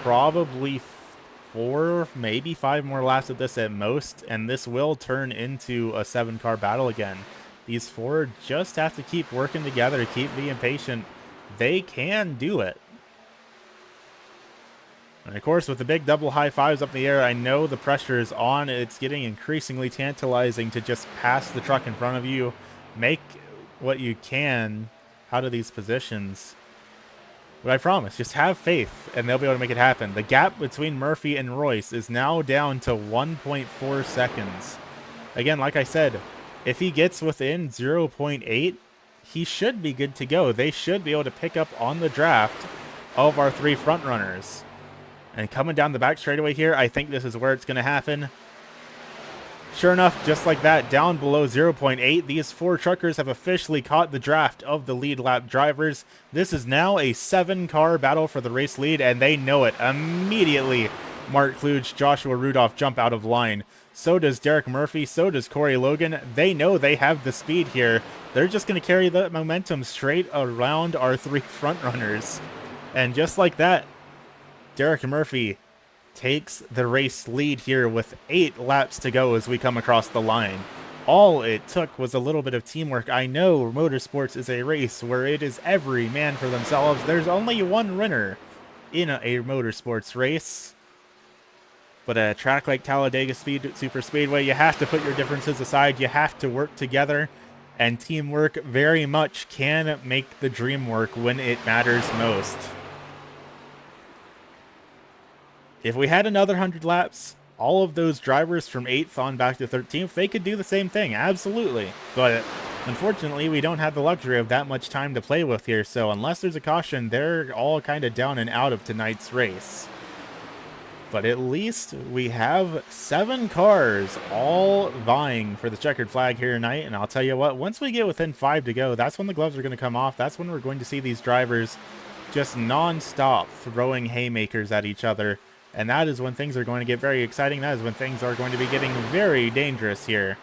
probably 4, maybe 5 more laps of this at most, and this will turn into a 7-car battle again. These 4 just have to keep working together, keep being patient. They can do it. And of course, with the big double high fives up in the air, I know the pressure is on. It's getting increasingly tantalizing to just pass the truck in front of you, make what you can out of these positions. But I promise, just have faith, and they'll be able to make it happen. The gap between Murphy and Royce is now down to 1.4 seconds. Again, like I said, if he gets within 0.8, he should be good to go. They should be able to pick up on the draft of our 3 front runners. And coming down the back straightaway here, I think this is where it's going to happen. Sure enough, just like that, down below 0.8, these 4 truckers have officially caught the draft of the lead lap drivers. This is now a 7-car battle for the race lead, and they know it. Immediately, Mark Kluge, Joshua Rudolph jump out of line. So does Derek Murphy, so does Corey Logan. They know they have the speed here. They're just going to carry the momentum straight around our 3 front runners. And just like that, Derek Murphy takes the race lead here with 8 laps to go as we come across the line. All it took was a little bit of teamwork. I know motorsports is a race where it is every man for themselves. There's only one winner in a motorsports race. But a track like Talladega Super Speedway, you have to put your differences aside. You have to work together. And teamwork very much can make the dream work when it matters most. If we had another 100 laps, all of those drivers from 8th on back to 13th, they could do the same thing, absolutely. But unfortunately, we don't have the luxury of that much time to play with here, so unless there's a caution, they're all kind of down and out of tonight's race. But at least we have 7 cars all vying for the checkered flag here tonight, and I'll tell you what, once we get within 5 to go, that's when the gloves are going to come off. That's when we're going to see these drivers just non-stop throwing haymakers at each other. And that is when things are going to get very exciting. That is when things are going to be getting very dangerous here.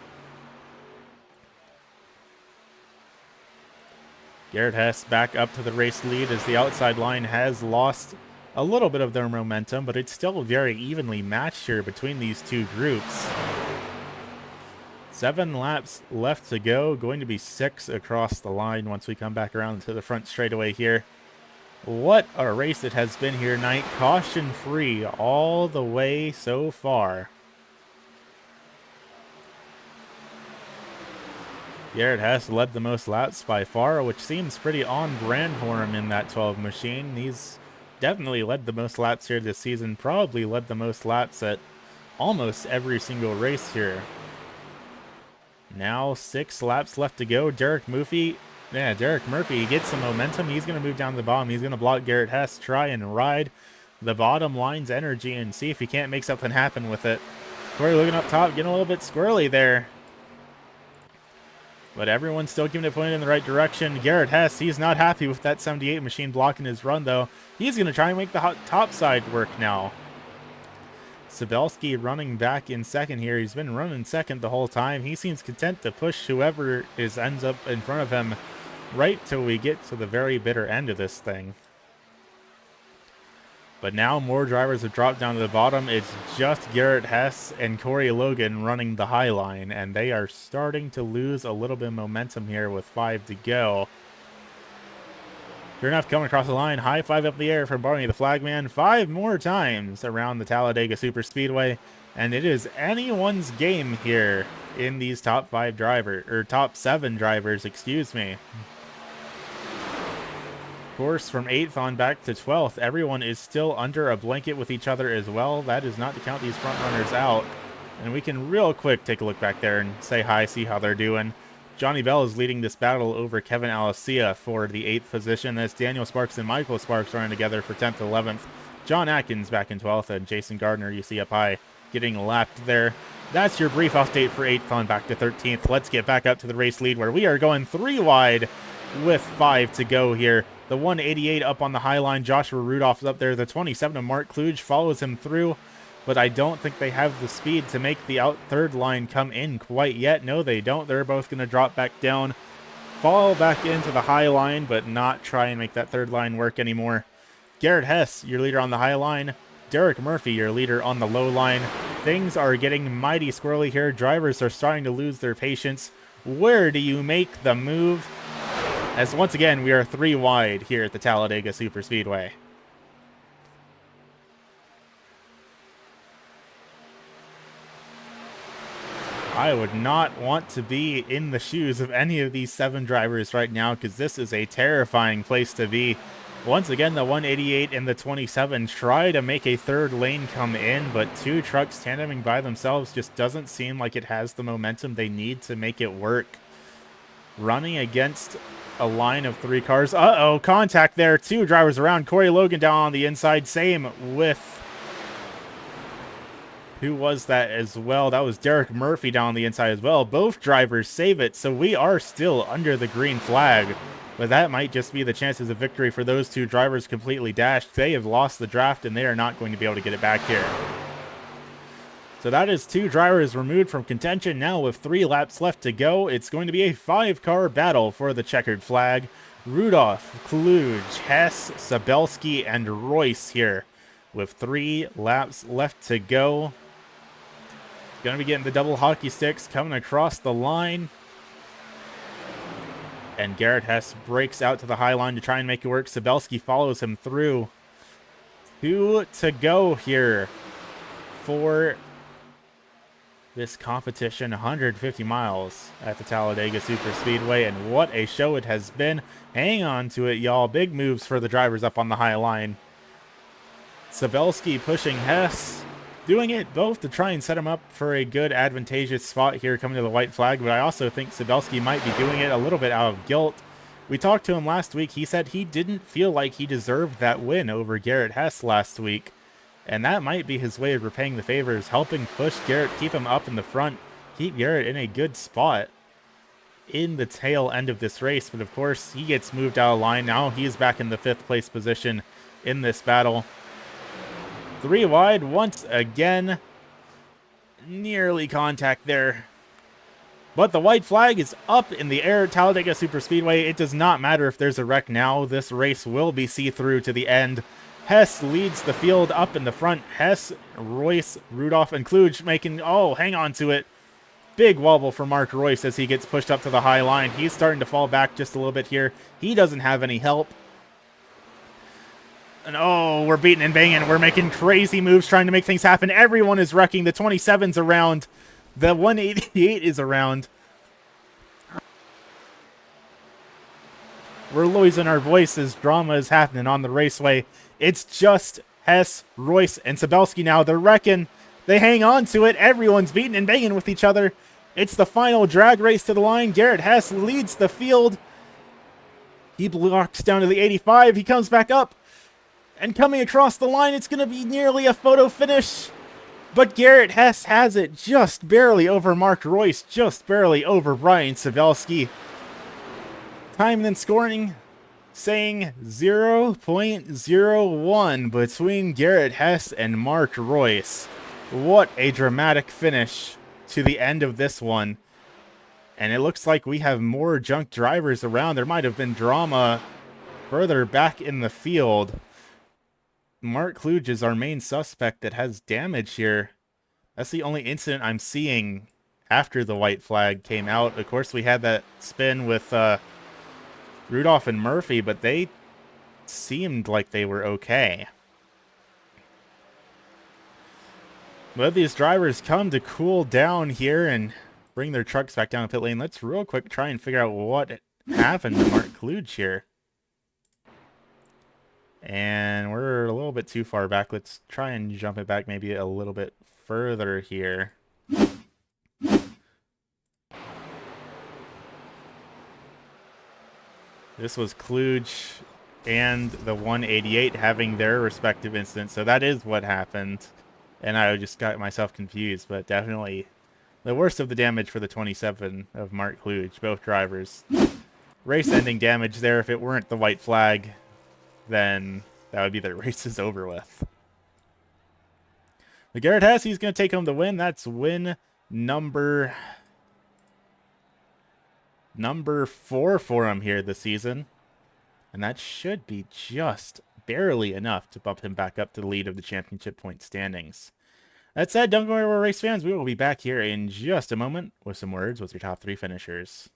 Garrett Hess back up to the race lead as the outside line has lost a little bit of their momentum, but it's still very evenly matched here between these 2 groups. 7 laps left to go. Going to be 6 across the line once we come back around to the front straightaway here. What a race it has been here tonight. Caution free all the way so far. Garrett Hess led the most laps by far, which seems pretty on brand for him in that 12 machine. He's definitely led the most laps here this season. Probably led the most laps at almost every single race here. Now 6 laps left to go. Derek Murphy gets some momentum. He's going to move down to the bottom. He's going to block Garrett Hess, try and ride the bottom line's energy and see if he can't make something happen with it. Corey looking up top, getting a little bit squirrely there. But everyone's still giving it pointed in the right direction. Garrett Hess, he's not happy with that 78 machine blocking his run, though. He's going to try and make the top side work now. Sabelski running back in second here. He's been running second the whole time. He seems content to push whoever ends up in front of him right till we get to the very bitter end of this thing. But now more drivers have dropped down to the bottom. It's just Garrett Hess and Corey Logan running the high line, and they are starting to lose a little bit of momentum here with 5 to go. Sure enough, coming across the line, high five up in the air from Barney the Flagman 5 more times around the Talladega Superspeedway, and it is anyone's game here in these top 7 drivers, excuse me. Of course, from 8th on back to 12th, everyone is still under a blanket with each other as well. That is not to count these front runners out. And we can real quick take a look back there and say hi, see how they're doing. Johnny Bell is leading this battle over Kevin Alicia for the 8th position. That's Daniel Sparks and Michael Sparks running together for 10th and 11th. John Atkins back in 12th, and Jason Gardner, you see up high, getting lapped there. That's your brief update for 8th on back to 13th. Let's get back up to the race lead where we are going 3 wide with 5 to go here. The 188 up on the high line. Joshua Rudolph is up there. The 27 of Mark Kluge follows him through, but I don't think they have the speed to make the third line come in quite yet. No, they don't. They're both going to drop back down, fall back into the high line, but not try and make that third line work anymore. Garrett Hess, your leader on the high line. Derek Murphy, your leader on the low line. Things are getting mighty squirrely here. Drivers are starting to lose their patience. Where do you make the move? As once again, we are 3 wide here at the Talladega Superspeedway. I would not want to be in the shoes of any of these 7 drivers right now, because this is a terrifying place to be. Once again, the 188 and the 27 try to make a third lane come in, but 2 trucks tandeming by themselves just doesn't seem like it has the momentum they need to make it work. Running against a line of 3 cars. Uh-oh, contact there. 2 drivers around. Corey Logan down on the inside. Same with... who was that as well? That was Derek Murphy down on the inside as well. Both drivers save it, so we are still under the green flag. But that might just be the chances of victory for those 2 drivers completely dashed. They have lost the draft, and they are not going to be able to get it back here. So that is 2 drivers removed from contention. Now with 3 laps left to go, it's going to be a 5-car battle for the checkered flag. Rudolph, Kluge, Hess, Sabelski, and Royce here with 3 laps left to go. Going to be getting the double hockey sticks coming across the line. And Garrett Hess breaks out to the high line to try and make it work. Sabelski follows him through. 2 to go here for this competition. 150 miles at the Talladega Superspeedway, and what a show it has been. Hang on to it, y'all. Big moves for the drivers up on the high line. Sabelski pushing Hess, doing it both to try and set him up for a good advantageous spot here coming to the white flag, but I also think Sabelski might be doing it a little bit out of guilt. We talked to him last week. He said he didn't feel like he deserved that win over Garrett Hess last week. And that might be his way of repaying the favors, helping push Garrett, keep him up in the front, keep Garrett in a good spot in the tail end of this race. But of course, he gets moved out of line. Now he's back in the 5th place position in this battle. 3 wide once again. Nearly contact there. But the white flag is up in the air at Talladega Superspeedway. It does not matter if there's a wreck now. This race will be see-through to the end. Hess leads the field up in the front. Hess, Royce, Rudolph, and Kluge making... oh, hang on to it. Big wobble for Mark Royce as he gets pushed up to the high line. He's starting to fall back just a little bit here. He doesn't have any help. And oh, we're beating and banging. We're making crazy moves trying to make things happen. Everyone is wrecking. The 27's around. The 188 is around. We're losing our voices. Drama is happening on the raceway. It's just Hess, Royce, and Sabelski now. They're wrecking. They hang on to it. Everyone's beating and banging with each other. It's the final drag race to the line. Garrett Hess leads the field. He blocks down to the 85. He comes back up. And coming across the line, it's going to be nearly a photo finish. But Garrett Hess has it just barely over Mark Royce, just barely over Brian Sabelski. Time and scoring saying 0.01 between Garrett Hess and Mark Royce. What a dramatic finish to the end of this one. And it looks like we have more junk drivers around. There might have been drama further back in the field. Mark Kluge is our main suspect that has damage here. That's the only incident I'm seeing after the white flag came out. Of course, we had that spin with Rudolph and Murphy, but they seemed like they were okay. Let these drivers come to cool down here and bring their trucks back down the pit lane. Let's real quick try and figure out what happened to Mark Kluge here. And we're a little bit too far back. Let's try and jump it back maybe a little bit further here. This was Kluge and the 188 having their respective incidents. So that is what happened. And I just got myself confused. But definitely the worst of the damage for the 27 of Mark Kluge, both drivers. Race-ending damage there. If it weren't the white flag, then that would be the race is over with. But Garrett Hess, he's going to take home the win. That's win number 4 for him here this season. And that should be just barely enough to bump him back up to the lead of the championship point standings. That said, don't go anywhere, race fans. We will be back here in just a moment with some words with your top 3 finishers.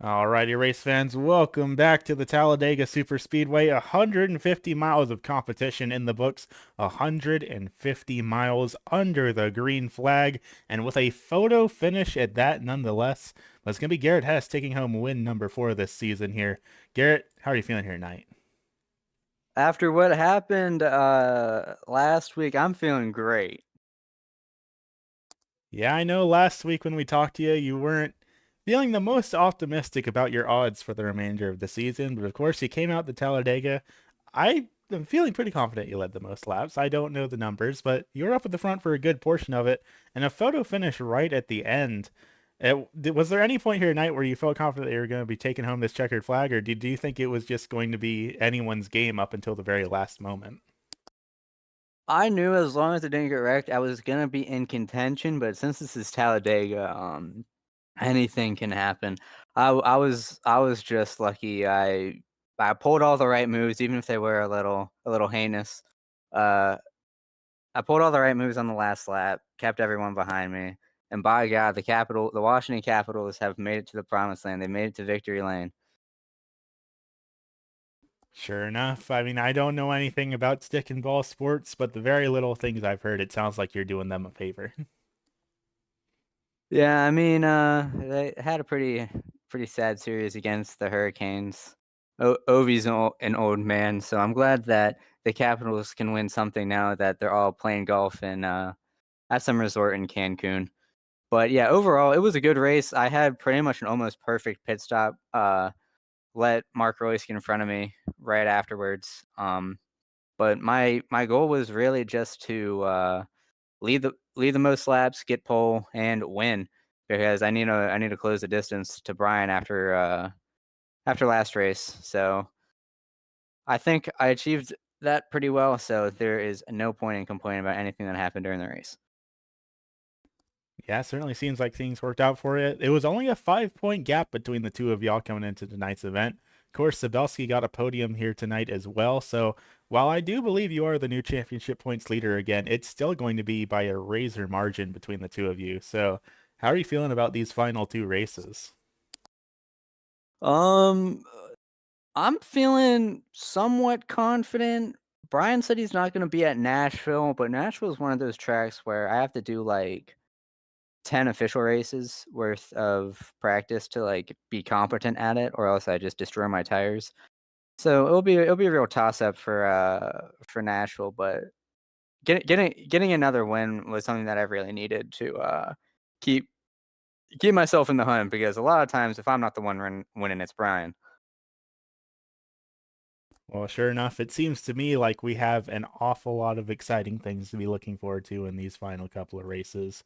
Alrighty, race fans, welcome back to the Talladega Superspeedway. 150 miles of competition in the books, 150 miles under the green flag, and with a photo finish at that nonetheless. But it's going to be Garrett Hess taking home win number 4 this season here. Garrett, how are you feeling here tonight? After what happened last week, I'm feeling great. Yeah, I know last week when we talked to you, you weren't feeling the most optimistic about your odds for the remainder of the season, but of course you came out to Talladega. I am feeling pretty confident you led the most laps. I don't know the numbers, but you were up at the front for a good portion of it, and a photo finish right at the end. Was there any point here tonight where you felt confident that you were going to be taking home this checkered flag, or do you think it was just going to be anyone's game up until the very last moment? I knew as long as it didn't get wrecked, I was gonna be in contention. But since this is Talladega, anything can happen. I was just lucky. I pulled all the right moves, even if they were a little heinous. Uh, I pulled all the right moves on the last lap, kept everyone behind me, and by God, the Washington Capitals have made it to the promised land. They made it to victory lane. Sure enough. I mean, I don't know anything about stick and ball sports, but the very little things I've heard, it sounds like you're doing them a favor. Yeah, I mean, they had a pretty sad series against the Hurricanes. Ovi's an old man, so I'm glad that the Capitals can win something now that they're all playing golf in at some resort in Cancun. But yeah, overall, it was a good race. I had pretty much an almost perfect pit stop. Let Mark Royce get in front of me right afterwards. But my goal was really just to lead the most laps, get pole, and win because I need to close the distance to Brian after last race. So I think I achieved that pretty well. So there is no point in complaining about anything that happened during the race. Yeah, certainly seems like things worked out for you. It was only a 5 point gap between the two of y'all coming into tonight's event. Of course, Sabelski got a podium here tonight as well. So while I do believe you are the new championship points leader again, it's still going to be by a razor margin between the two of you. So how are you feeling about these final two races? Um, I'm feeling somewhat confident. Brian said he's not going to be at Nashville, but Nashville is one of those tracks where I have to do like 10 official races worth of practice to like be competent at it, or else I just destroy my tires. So it'll be a real toss up for Nashville, but getting another win was something that I really needed to keep keep myself in the hunt because a lot of times if I'm not the one winning, it's Brian. Well, sure enough, it seems to me like we have an awful lot of exciting things to be looking forward to in these final couple of races.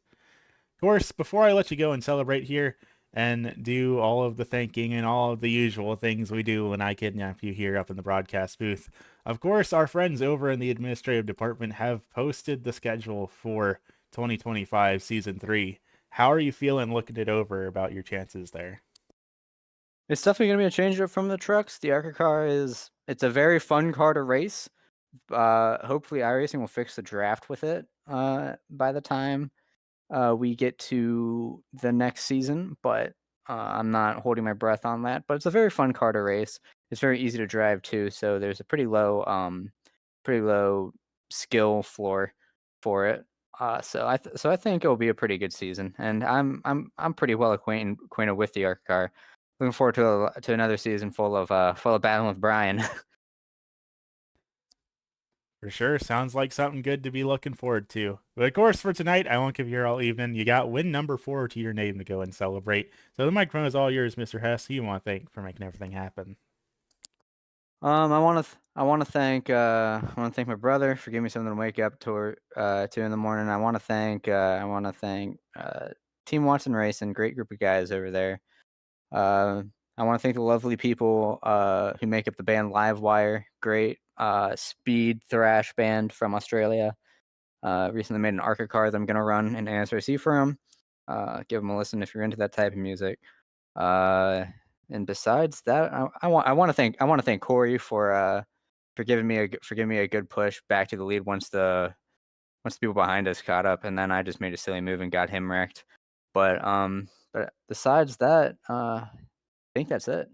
Of course, before I let you go and celebrate here and do all of the thanking and all of the usual things we do when I kidnap you here up in the broadcast booth, of course, our friends over in the administrative department have posted the schedule for 2025 season 3. How are you feeling looking it over about your chances there? It's definitely gonna be a change up from the trucks. The ARCA car it's a very fun car to race. Hopefully iRacing will fix the draft with it by the time we get to the next season, but I'm not holding my breath on that. But it's a very fun car to race. It's very easy to drive too, so there's a pretty low skill floor for it. So I think it'll be a pretty good season, and I'm pretty well acquainted with the ARC car. Looking forward to another season full of battle with Brian. For sure. Sounds like something good to be looking forward to. But of course, for tonight, I won't give you all evening. You got win number 4 to your name to go and celebrate. So the microphone is all yours, Mr. Hess. Who you want to thank for making everything happen? I want to thank my brother for giving me something to wake up to in the morning. I want to thank Team Watson Racing, great group of guys over there. Uh, I want to thank the lovely people who make up the band Livewire, great speed thrash band from Australia. Recently made an ARCA car that I'm gonna run in ASRC for them. Give them a listen if you're into that type of music. Uh, and besides that, I want to thank Corey for giving me a good push back to the lead once the people behind us caught up, and then I just made a silly move and got him wrecked. But besides that, think that's it.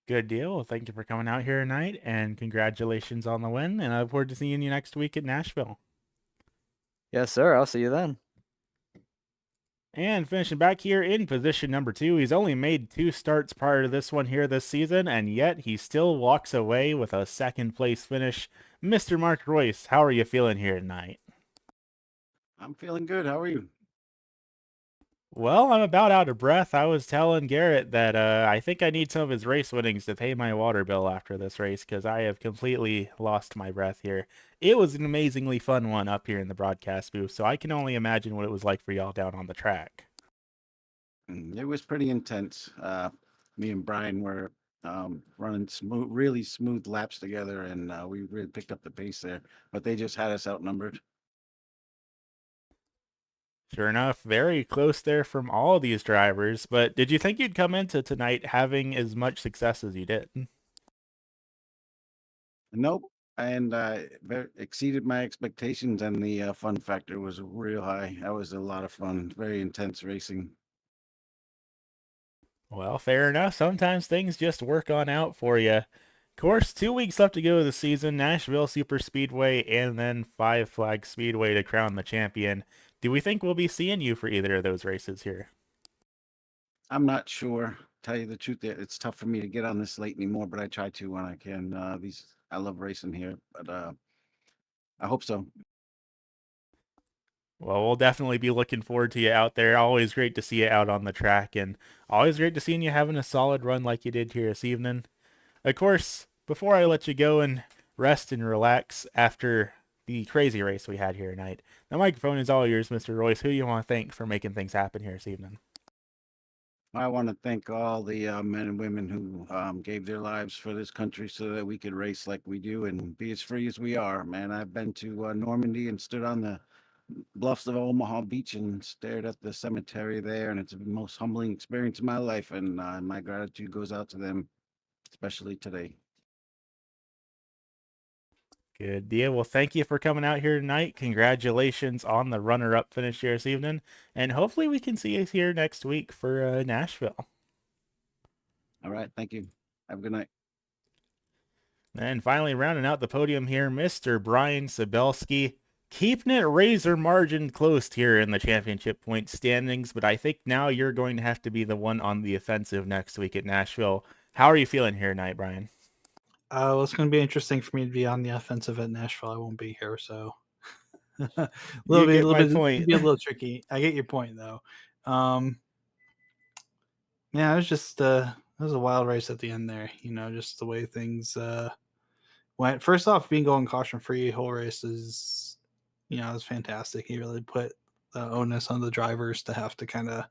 Good deal. Well, thank you for coming out here tonight, and congratulations on the win. And I look forward to seeing you next week at Nashville. Yes, sir. I'll see you then. And finishing back here in position number 2, he's only made 2 starts prior to this one here this season, and yet he still walks away with a second place finish. Mr. Mark Royce, how are you feeling here tonight? I'm feeling good. How are you? Well, I'm about out of breath. I was telling Garrett that I think I need some of his race winnings to pay my water bill after this race because I have completely lost my breath here. It was an amazingly fun one up here in the broadcast booth, so I can only imagine what it was like for y'all down on the track. It was pretty intense. Me and Brian were running smooth, really smooth laps together, and we really picked up the pace there. But they just had us outnumbered. Sure enough, very close there from all these drivers, but did you think you'd come into tonight having as much success as you did? Nope, and exceeded my expectations, and the fun factor was real high. That was a lot of fun. Very intense racing. Well, fair enough. Sometimes things just work on out for you. Of course, 2 weeks left to go of the season, Nashville Super Speedway and then Five Flag Speedway to crown the champion. Do we think we'll be seeing you for either of those races here? I'm not sure. Tell you the truth, it's tough for me to get on this late anymore, but I try to when I can. I love racing here, but I hope so. Well, we'll definitely be looking forward to you out there. Always great to see you out on the track, and always great to seeing you having a solid run like you did here this evening. Of course, before I let you go and rest and relax after the crazy race we had here tonight, the microphone is all yours, Mr. Royce. Who do you want to thank for making things happen here this evening? I want to thank all the men and women who gave their lives for this country so that we could race like we do and be as free as we are. Man, I've been to Normandy and stood on the bluffs of Omaha Beach and stared at the cemetery there, and it's the most humbling experience of my life. And my gratitude goes out to them, especially today. Good deal. Well, thank you for coming out here tonight. Congratulations on the runner-up finish here this evening, and hopefully we can see you here next week for Nashville. All right, thank you. Have a good night. And finally, rounding out the podium here, Mr. Brian Sabelski, keeping it razor margin close here in the championship point standings, but I think now you're going to have to be the one on the offensive next week at Nashville. How are you feeling here tonight, Brian? Well, it's going to be interesting for me to be on the offensive at Nashville. I won't be here, so a little bit, be a little tricky. I get your point, though. Yeah, it was just it was a wild race at the end there. You know, just the way things went. First off, being going caution free whole race is, you know, it was fantastic. He really put the onus on the drivers to have to kind of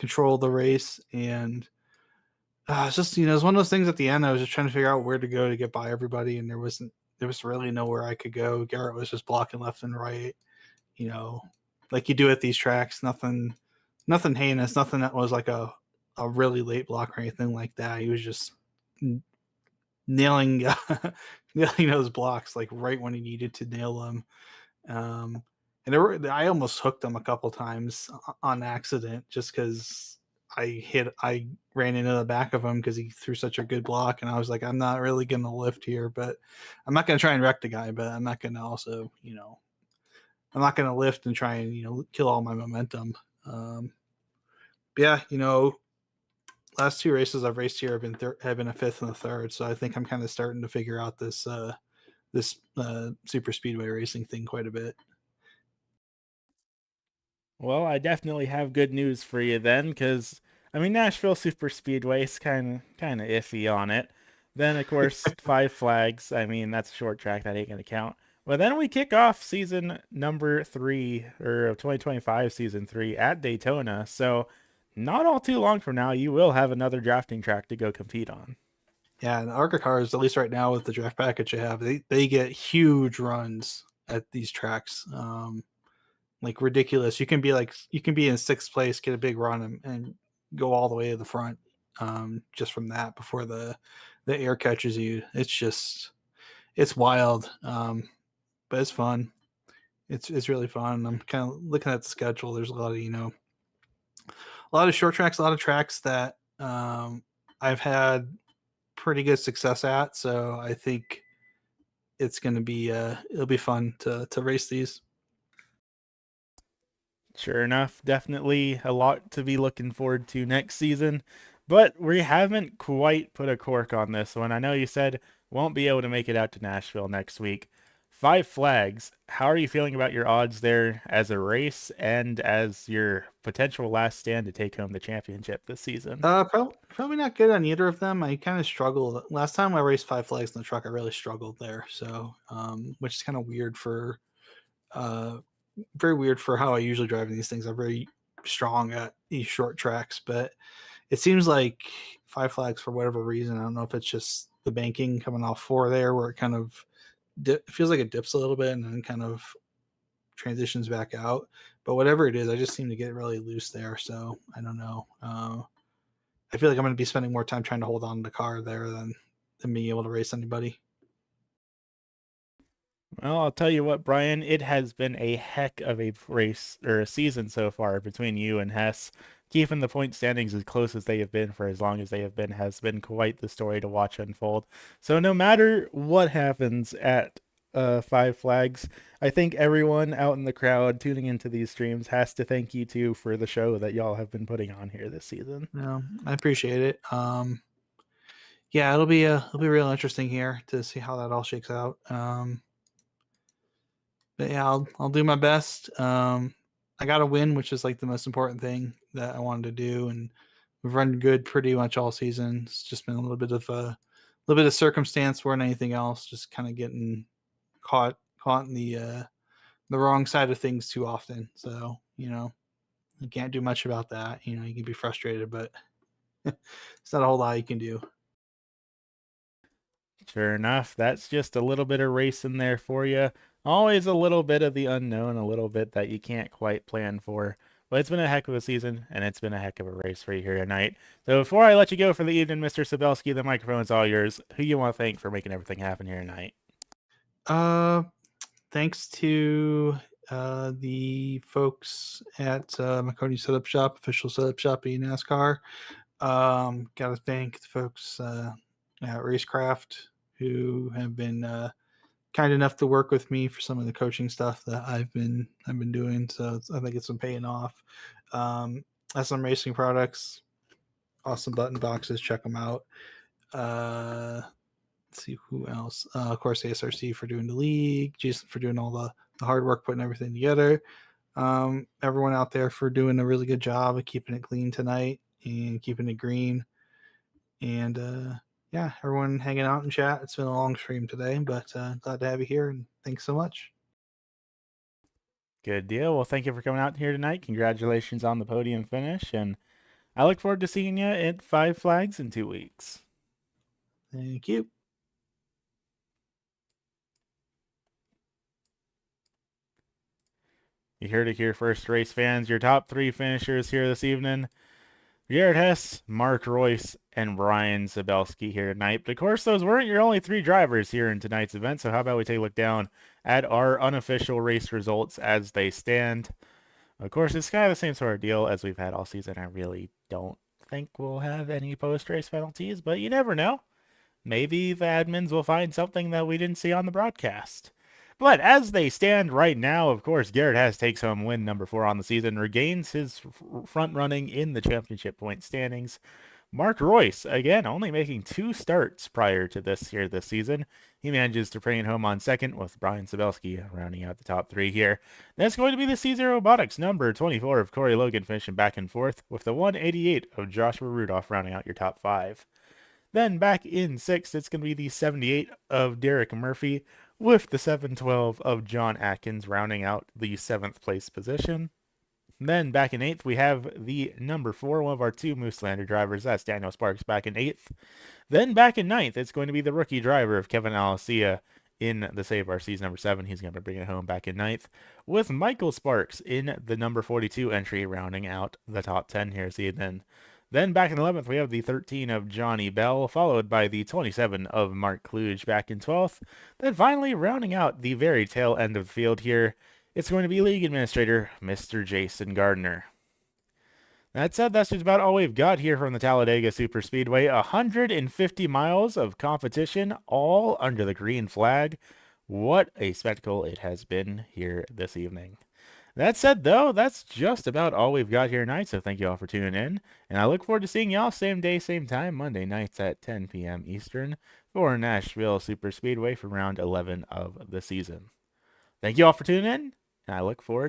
control the race, and it's just, you know, it's one of those things at the end. I was just trying to figure out where to go to get by everybody, and there was really nowhere I could go. Garrett was just blocking left and right, you know, like you do at these tracks. Nothing heinous, nothing that was like a really late block or anything like that. He was just nailing those blocks like right when he needed to nail them. And I almost hooked him a couple times on accident just because I ran into the back of him because he threw such a good block, and I was like, I'm not really going to lift here, but I'm not going to try and wreck the guy, but I'm not going to also, you know, I'm not going to lift and try and, you know, kill all my momentum. Yeah, you know, last 2 races I've raced here have been a 5th and a 3rd, so I think I'm kind of starting to figure out this super speedway racing thing quite a bit. Well, I definitely have good news for you then, because I mean Nashville Super Speedway is kind of iffy on it. Then of course Five Flags. I mean that's a short track that ain't gonna count. But then we kick off season number 3 or 2025 season 3 at Daytona. So not all too long from now, you will have another drafting track to go compete on. Yeah, and ARCA cars, at least right now with the draft package they have, they get huge runs at these tracks. Like ridiculous. You can be in 6th place, get a big run, and go all the way to the front just from that before the air catches you. It's wild, but it's fun. It's really fun. I'm kind of looking at the schedule. There's a lot of short tracks, a lot of tracks that I've had pretty good success at, so I think it's going to be it'll be fun to race these. Sure enough, definitely a lot to be looking forward to next season, but we haven't quite put a cork on this one. I know you said won't be able to make it out to Nashville next week. Five Flags, how are you feeling about your odds there as a race and as your potential last stand to take home the championship this season? Probably not good on either of them. I kind of struggled last time I raced Five Flags in the truck. I really struggled there, so which is kind of weird for very weird for how I usually drive in these things. I'm very strong at these short tracks, but it seems like Five Flags, for whatever reason, I don't know if it's just the banking coming off four there, where it kind of it feels like it dips a little bit and then kind of transitions back out. But whatever it is, I just seem to get really loose there. So I don't know. I feel like I'm going to be spending more time trying to hold on to the car there than being able to race anybody. Well, I'll tell you what, Brian, it has been a heck of a race or a season so far between you and Hess. Keeping the point standings as close as they have been for as long as they have been has been quite the story to watch unfold. So no matter what happens at Five Flags, I think everyone out in the crowd tuning into these streams has to thank you two for the show that y'all have been putting on here this season. No, I appreciate it. Yeah, it'll be real interesting here to see how that all shakes out. But yeah, I'll do my best. I got to win, which is like the most important thing that I wanted to do, and we've run good pretty much all season. It's just been a little bit of circumstance more than anything else, just kind of getting caught in the wrong side of things too often. So you can't do much about that. You can be frustrated, but it's not a whole lot you can do. Sure enough, that's just a little bit of racing there for you. Always a little bit of the unknown, a little bit that you can't quite plan for. But it's been a heck of a season, and it's been a heck of a race for you here tonight. So before I let you go for the evening, Mr. Sabelski, the microphone's all yours. Who you want to thank for making everything happen here tonight? Thanks to the folks at McConey Setup Shop, official setup shop in NASCAR. Got to thank the folks at Racecraft who have been kind enough to work with me for some of the coaching stuff that I've been doing. So I think it's been paying off. SM Racing Products, awesome button boxes. Check them out. Let's see who else. Of course, ASRC for doing the league. Jason for doing all the hard work putting everything together. Everyone out there for doing a really good job of keeping it clean tonight and keeping it green. And yeah, everyone hanging out in chat. It's been a long stream today, but glad to have you here, and thanks so much. Good deal. Well, thank you for coming out here tonight. Congratulations on the podium finish, and I look forward to seeing you at Five Flags in 2 weeks. Thank you. You heard it here first, race fans. Your top three finishers here this evening: Garrett Hess, Mark Royce, and Brian Sabelski here tonight. But of course, those weren't your only three drivers here in tonight's event. So how about we take a look down at our unofficial race results as they stand. Of course, it's kind of the same sort of deal as we've had all season. I really don't think we'll have any post-race penalties, but you never know. Maybe the admins will find something that we didn't see on the broadcast. But as they stand right now, of course, Garrett Hess takes home win number 4 on the season, regains his front running in the championship point standings. Mark Royce, again, only making 2 starts prior to this season. He manages to bring it home on second, with Brian Sabelski rounding out the top 3 here. That's going to be the C0 Robotics number 24 of Corey Logan finishing back and forth, with the 188 of Joshua Rudolph rounding out your top 5. Then back in 6th, it's going to be the 78 of Derek Murphy, with the 712 of John Atkins rounding out the 7th place position. Then back in 8th, we have the number 4, one of our 2 Mooselander drivers. That's Daniel Sparks back in 8th. Then back in 9th, it's going to be the rookie driver of Kevin Alicia in the SRC's number 7. He's going to bring it home back in 9th, with Michael Sparks in the number 42 entry rounding out the top 10 here this evening. Then back in 11th, we have the 13 of Johnny Bell, followed by the 27 of Mark Kluge back in 12th. Then finally, rounding out the very tail end of the field here, it's going to be League Administrator, Mr. Jason Gardner. That said, that's just about all we've got here from the Talladega Superspeedway. 150 miles of competition, all under the green flag. What a spectacle it has been here this evening. That said, though, that's just about all we've got here tonight, so thank you all for tuning in, and I look forward to seeing y'all same day, same time, Monday nights at 10 p.m. Eastern for Nashville Superspeedway for round 11 of the season. Thank you all for tuning in, and I look forward to